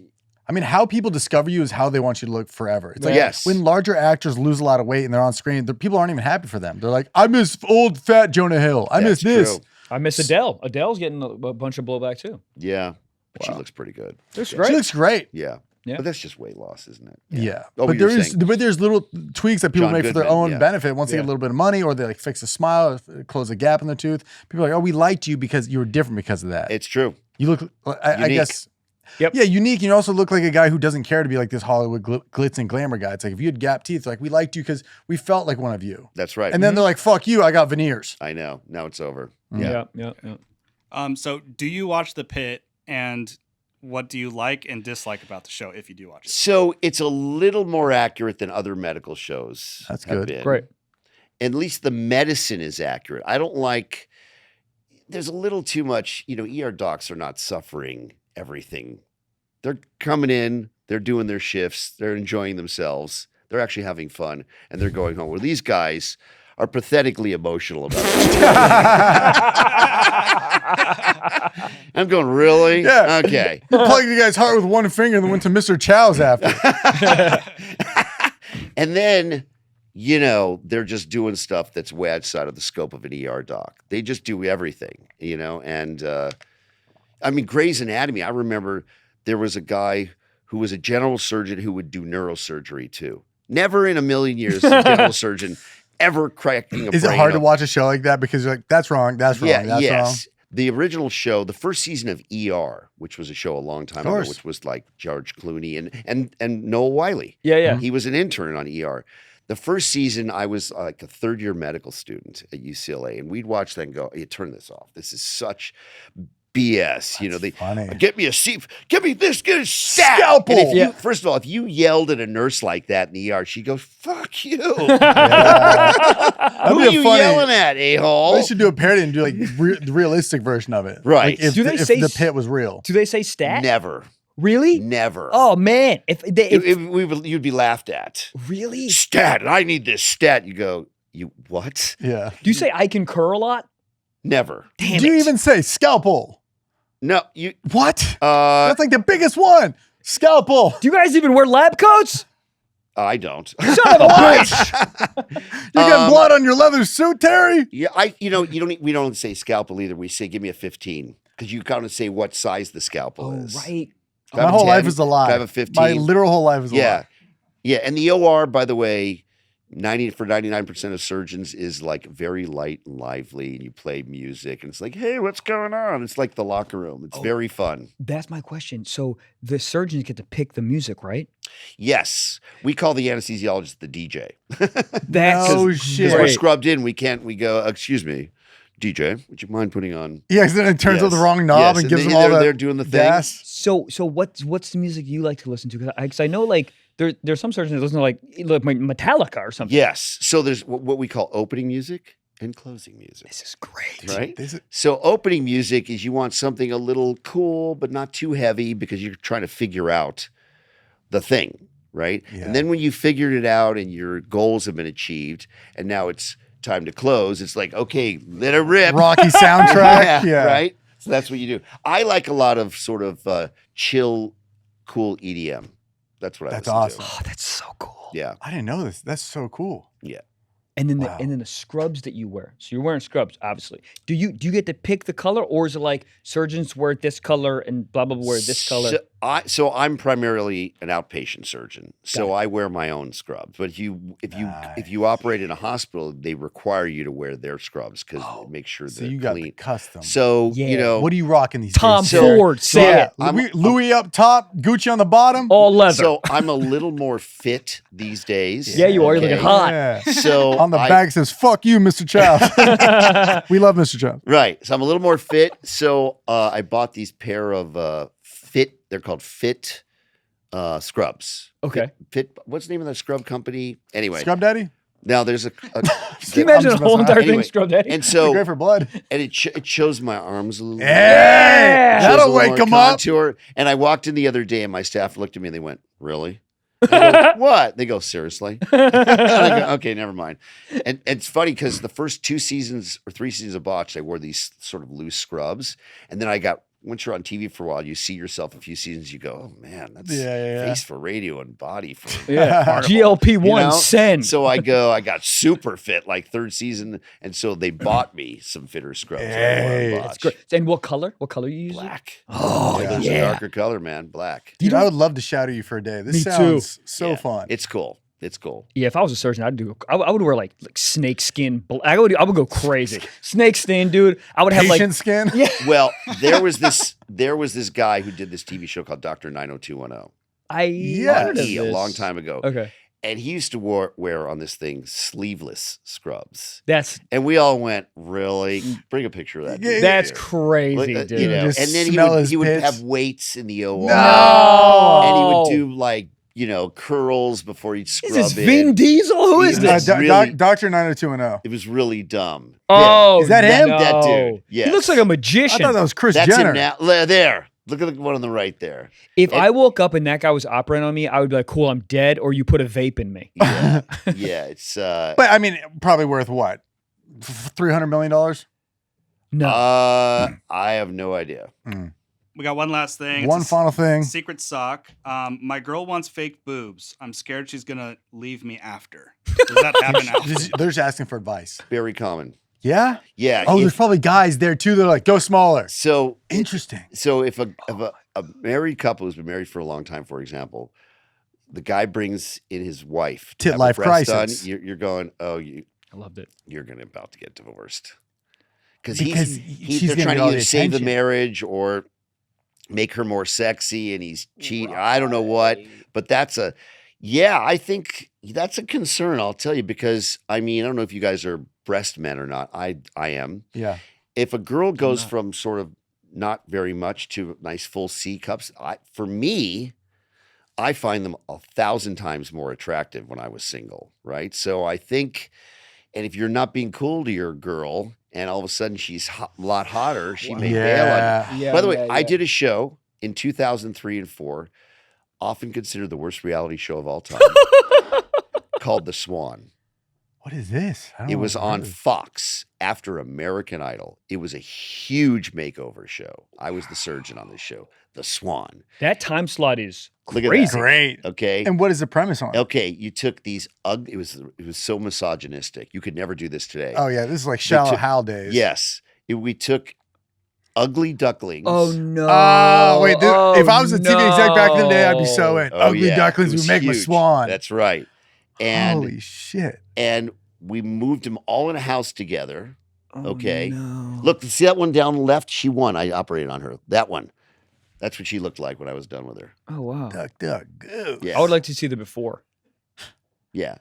I mean, how people discover you is how they want you to look forever. It's like Yes. when larger actors lose a lot of weight and they're on screen, people aren't even happy for them. They're like, I miss old fat Jonah Hill. I miss That's this. true. I miss Adele. Adele's getting a bunch of blowback too. Yeah. But she looks pretty good. That's She great. looks great. Yeah. Yeah. But that's just weight loss, isn't it? Yeah. Oh, But you were saying. there's little tweaks that people John make for their Goodman, own yeah. benefit. Once they get a little bit of money or they like fix a smile, or close a gap in their tooth. People are like, oh, we liked you because you were different because of that. It's true. You look, I Unique. guess. Yep. Yeah, unique. You also look like a guy who doesn't care to be like this Hollywood glitz and glamour guy. It's like if you had gap teeth, like we liked you because we felt like one of you. That's right. And then they're like, fuck you, I got veneers. I know. Now it's over. Yeah. Yeah. So do you watch The Pit, and what do you like and dislike about the show if you do watch it? So it's a little more accurate than other medical shows. That's have good. been. Great. At least the medicine is accurate. I don't like, there's a little too much, ER docs are not suffering everything. They're coming in, they're doing their shifts, they're enjoying themselves, they're actually having fun, and they're going home. Well, these guys are pathetically emotional about it. I'm going, really? Yeah. Okay. You plugged the guy's heart with one finger and then went to Mr. Chow's after. And then, they're just doing stuff that's way outside of the scope of an ER doc. They just do everything, and I mean, Grey's Anatomy, I remember there was a guy who was a general surgeon who would do neurosurgery too. Never in a million years a general surgeon ever cracking a Is it brain hard to open. watch a show like that because you're like, that's wrong, that's wrong, that's wrong? Yes. The original show, the first season of ER, which was a show a long time ago, course. which was like George Clooney and Noah Wiley. Yeah. Yeah. He was an intern on ER. The first season, I was like a third-year medical student at UCLA, and we'd watch that and go, hey, turn this off. This is such BS. They funny. get me a seat, give me this, get a stat. Scalpel. And Yeah. first of all, if you yelled at a nurse like that in the ER, she goes, fuck you. Who That'd are be a you funny- yelling at, a-hole? They should do a parody and do like the realistic version of it. Right. Like if, Do they if say the pit was real. Do they say stat? Never. Really? Never. Oh man. If You'd be laughed at. really? Stat. I need this stat. You go, you what? Yeah. Do you say I concur a lot? Never. Damn Do you it. even say scalpel? No, you, What? uh, That's like the biggest one. Scalpel. Do you guys even wear lab coats? I don't. Son of a bitch. You got blood on your leather suit, Terry? Yeah, we don't say scalpel either. We say, give me a 15. Because you kind of say what size the scalpel is. Right. Do I have My a whole 10? life is a lie. Do I have a 15? My literal whole life is a Yeah. lie. Yeah. And the OR, by the way, 99% of surgeons is like very light and lively, and you play music, and it's like, hey, what's going on? It's like the locker room. It's very fun. That's my question. So the surgeons get to pick the music, right? Yes. We call the anesthesiologist the DJ. That's No Because shit. we're Great. scrubbed in. We go, excuse me, DJ, would you mind putting on? Yeah, because then it turns out the wrong knob Yes, and gives they- them all they're that doing the thing. gas. So what's the music you like to listen to? Because I know like there's some surgeons that listen to like Metallica or something. Yes. So there's what we call opening music and closing music, This is great. right? This is- So opening music is you want something a little cool, but not too heavy because you're trying to figure out the thing, right? Yeah. And then when you figured it out and your goals have been achieved and now it's time to close, it's like, okay, let it rip. Rocky soundtrack. yeah. Right? So that's what you do. I like a lot of sort of chill, cool EDM. That's what I That's listen awesome. to. Oh, that's so cool. Yeah. I didn't know this. That's so cool. Yeah. And then Wow. the scrubs that you wear. So you're wearing scrubs, obviously. Do you get to pick the color, or is it like surgeons wear this color and blah blah blah wear this color? So I'm primarily an outpatient surgeon, so I wear my own scrubs. But if you operate in a hospital, they require you to wear their scrubs because make sure So they're you got clean. the custom. So Yeah. What are you rocking these Tom days? So- Ford, say Yeah. it. Louis up top, Gucci on the bottom. All leather. So I'm a little more fit these days. yeah, you are. You're looking okay? hot. Yeah. So On the back says, fuck you, Mr. Chow. We love Mr. Chow. Right. So I'm a little more fit. So I bought these pair of fit. They're called Fit Scrubs. Okay. What's the name of that scrub company? Anyway, Scrub Daddy? now there's a Can you imagine a just whole messing entire around. thing Anyway, scrubbed Eddie? and It's so great for blood. and it shows my arms a little. Hey, Yeah. Shows a that'll little wake more him up. contour. And I walked in the other day, and my staff looked at me and they went, "Really?" I go, "What?" They go, "Seriously?" And I go, "Okay, never mind." And it's funny because the first 2 seasons or 3 seasons of Botched, I wore these sort of loose scrubs, and then once you're on TV for a while, you see yourself a few seasons, you go, "Oh man, that's face for radio and body for Yeah. carnival," GLP-1 you know? send. So I got super fit like 3rd season, and so they bought me some fitter scrubs. Hey, That's Great. And what color? What color you use? black. Oh, There's yeah. a darker color, man, black. Dude, I would love to shadow you for a day. This Me too. sounds so Yeah, fun. It's cool. It's cool. Yeah, if I was a surgeon, I would wear like snake skin. I would go crazy. Snake skin, dude. I would have Patient like skin? yeah. Well, there was this guy who did this TV show called Dr. 90210 Yeah. heard of a this. long time ago. Okay, And he used to wear on this thing sleeveless scrubs. that's And we all went, "Really? Bring a picture of that." Yeah, dude that's here." crazy, Look, dude. you know, Just and then smell his he would pits. have weights in the OR. No. And he would do like, curls before he'd scrub Is this in. Vin Diesel? Who is He's this? really- Dr. 90210. It was really dumb. Oh, Is that him? no. That dude, yes. He looks like a I magician. thought that was Chris That's Jenner. him now. There. Look at the one on the right there. If I woke up and that guy was operating on me, I would be like, "Cool, I'm dead," or you put a vape in me. Yeah. Yeah. It's But I mean, probably worth what? $300 million? No. I have no idea. We got one last thing. One It's a final thing. secret sock. My girl wants fake boobs. I'm scared she's gonna leave me after. Does that happen after? They're just asking for advice. Very common. Yeah? Yeah. Oh, if- there's probably guys there too. They're like, go smaller. so Interesting. so if a married couple who's been married for a long time, for example, the guy brings in his wife to Tit have life a breast crisis. done, you're going, "Oh, I loved it. you're gonna about to get divorced." Because They're gonna trying get all to the either save the attention. marriage or make her more sexy, and he's cheating. I don't know what, but I think that's a concern. I'll tell you, because I don't know if you guys are breast men or not. I am. Yeah. If a girl goes from sort of not very much to nice full C cups, for me, I find them 1,000 times more attractive when I was single, right? So I think, and if you're not being cool to your girl, and all of a sudden she's a lot hotter, she may bail on you. Yeah, By the way, yeah, I yeah. did a show in 2003 and 4, often considered the worst reality show of all time, called The Swan. What is this? I don't It know was what on it is. Fox after American Idol. It was a huge makeover show. I was the surgeon on this show, The Swan. That time slot is Look at crazy. that. Great. Okay. And what is the premise on it? Okay, you took these it was so misogynistic. You could never do this today. Oh, yeah. This is like Shallow took- Hal days. Yes. We took ugly ducklings. Oh no! Oh, wait. If I was a TV exec back in the day, I'd be no. so in. Oh, Ugly yeah. ducklings It would was make me huge. swan. That's right. And Holy shit. and we moved them all in a house together. Oh, Okay. no. Look, see that one down left? She won. I operated on her. That one. That's what she looked like when I was done with her. Oh wow! Duck, duck, go. Yeah. I would like to see the before. Yeah.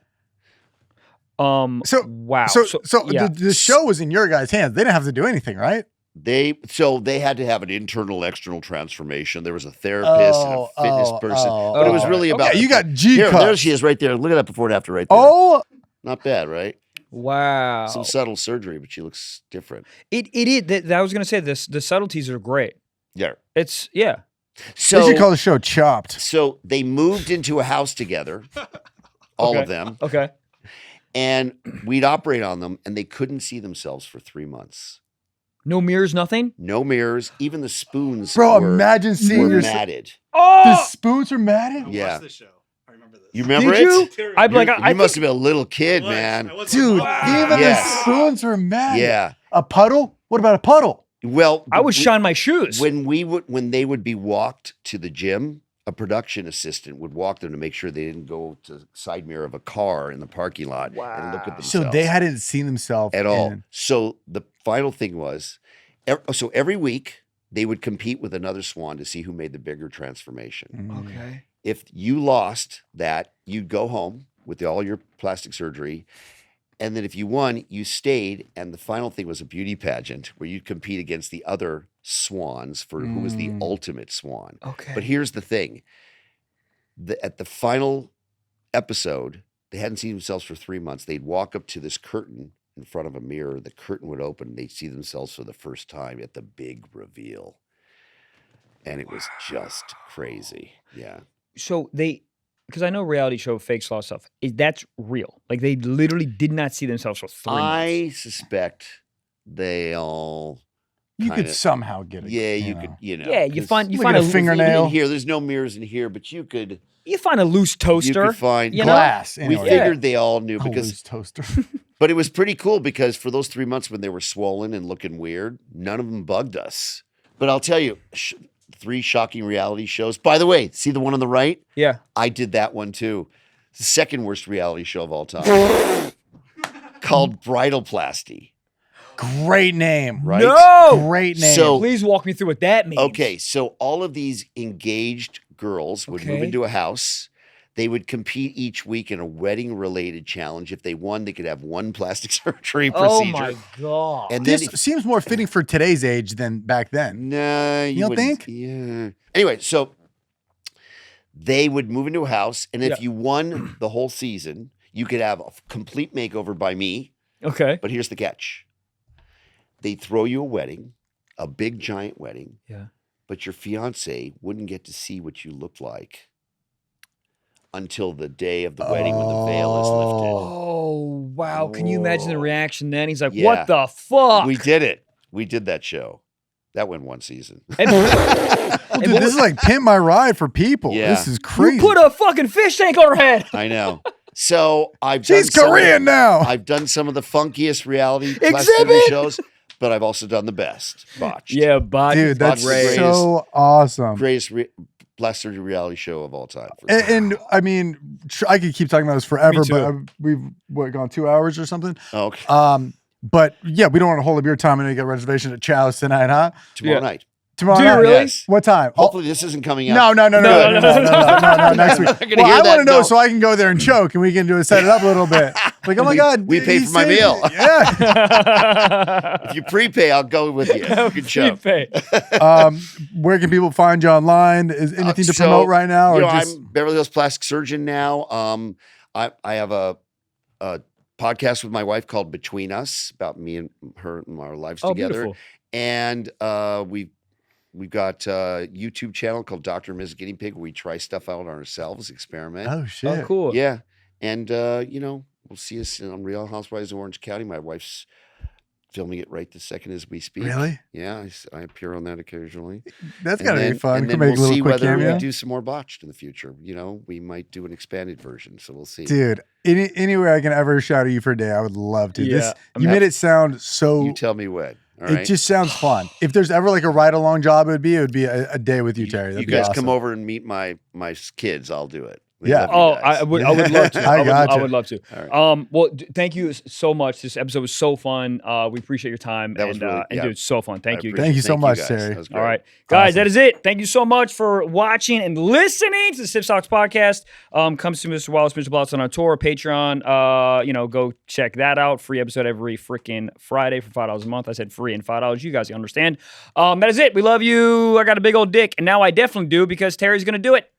So- wow. So yeah. the show was in your guys' hands. They didn't have to do anything, right? They had to have an internal external transformation. There was a therapist and a fitness person. But it was really about Okay, you got G Here, cups. there she is right there. Look at that before and after right there. Oh, Not bad, right? Wow. Some subtle surgery, but she looks different. It is. That I was gonna say this. The subtleties are great. Yeah. It's yeah. they So should call the show Chopped. so they moved into a house together, all of Okay. them, Okay. and we'd operate on them, and they couldn't see themselves for 3 months. No mirrors, nothing. No mirrors, even the spoons Bro, were, imagine seeing were your matted. the Oh, spoons are matted. Yeah. Watch this show. I remember this. You remember Did it? you? I'd be like, You I must think- have been a little kid, I was. man. I was Dude, like, even Yes. the spoons are matted. Yeah. A puddle? What about a puddle? Well, I would we- shine my shoes. when they would be walked to the gym, a production assistant would walk them to make sure they didn't go to the side mirror of a car in the parking lot and look at themselves. So they hadn't seen themselves at all. in- So the final thing was, so every week they would compete with another swan to see who made the bigger transformation. Okay. If you lost that, you'd go home with all your plastic surgery. And then if you won, you stayed. And the final thing was a beauty pageant where you'd compete against the other swans for who was the ultimate swan. Okay. But here's the thing. at the final episode, they hadn't seen themselves for 3 months. They'd walk up to this curtain in front of a mirror. The curtain would open. And they'd see themselves for the first time at the big reveal. And it was just crazy. Yeah. So because I know reality show fakes a lot of stuff. That's real. Like they literally did not see themselves for 3 months. I suspect they all. You could somehow get it. Yeah, you could. You know. Yeah, you 'cause find Look at a a fingernail. even in here. There's no mirrors in here, but you could. You find a loose toaster. You could find you know? Glass. We Anyway. figured they all knew A because, loose toaster. but it was pretty cool because for those 3 months when they were swollen and looking weird, none of them bugged us. But I'll tell you, 3 shocking reality shows. By the way, see the one on the right? Yeah. I did that one too. It's the second worst reality show of all time. Called Bridalplasty. Great name. Right? No. Great name. So- Please walk me through what that means. Okay, so all of these engaged girls would move Okay. into a house. They would compete each week in a wedding-related challenge. If they won, they could have 1 plastic surgery procedure. Oh my god. And then this seems more fitting for today's age than back then. nah, you don't wouldn't- think? Yeah. Anyway, so they would move into a house, and if Yeah. you won the whole season, you could have a complete makeover by me. Okay. But here's the catch. They'd throw you a wedding, a big giant wedding. Yeah. But your fiance wouldn't get to see what you looked like until the day of the wedding when the veil is lifted. Oh wow. Can you imagine the Whoa. reaction then? He's like, Yeah. what the fuck? We did it. We did that show. That went 1 season. And- Oh, dude, this is like Pimp My Ride for people. Yeah. This is crazy. you put a fucking fish tank on her head. I know. So She's Korean now. I've done some of the funkiest reality plastic Exhibit! surgery shows, but I've also done the best. Botched. Yeah, Botched. Dude, that's Greatest- so awesome. Greatest plastic surgery reality show of all time. for sure. And I mean, I could keep talking about this forever, Me too. but we've gone 2 hours or something. Okay. But yeah, we don't want to hold up your time. I know you got reservation at Chow's tonight, huh? Tomorrow yeah. night. Tomorrow Do you night. really? Yes. What time? Hopefully this isn't coming No, out. no, next week. I'm not gonna Well, hear I that, want to know no. so I can go there and choke, and we can set it up a little bit. Like, oh my god, we pay he for my saved meal. it. Yeah. If you prepay, I'll go with you. You can show. Prepay. Where can people find you online? Is anything to So, promote right now, or you know, just I'm Beverly Hills plastic surgeon now. I have a podcast with my wife called Between Us about me and her and our lives Oh, together. beautiful. And we've got a YouTube channel called Dr. and Ms. Guinea Pig where we try stuff out on ourselves, experiment. oh shit? Oh, cool. Yeah. And you know, we'll see us on Real Housewives of Orange County. My wife's filming it right this second as we speak. Really? Yeah, I appear on that occasionally. That's And gotta be then- fun. And We can then make a we'll little see quick whether cameo. we do some more Botched in the future. You know, we might do an expanded version, so we'll see. Dude, anywhere I can ever shout at you for a day, I would love to. Yeah, You made it sound so. You tell me when. All right. It just sounds fun. If there's ever like a ride along job, it would be a day with you, Terry. You That'd be guys awesome. come over and meet my kids. I'll do it. They Yeah. love you Oh, guys. I would love to. I gotcha. I would love to. All right. Well, thank you so much. This episode was so fun. We appreciate your time. That was really- and yeah. dude, it's so fun. Thank I you. appreciate Thank you it. so much, guys. Terry. That was great. All right, guys, Awesome. that is it. Thank you so much for watching and listening to the Sip Stocks podcast. Comes to Mr. Wallace, Mr. Blotz on our tour, Patreon. Go check that out. Free episode every freaking Friday for $5 a month. I said free and $5. You guys understand. That is it. We love you. I got a big old dick, and now I definitely do because Terry's gonna do it.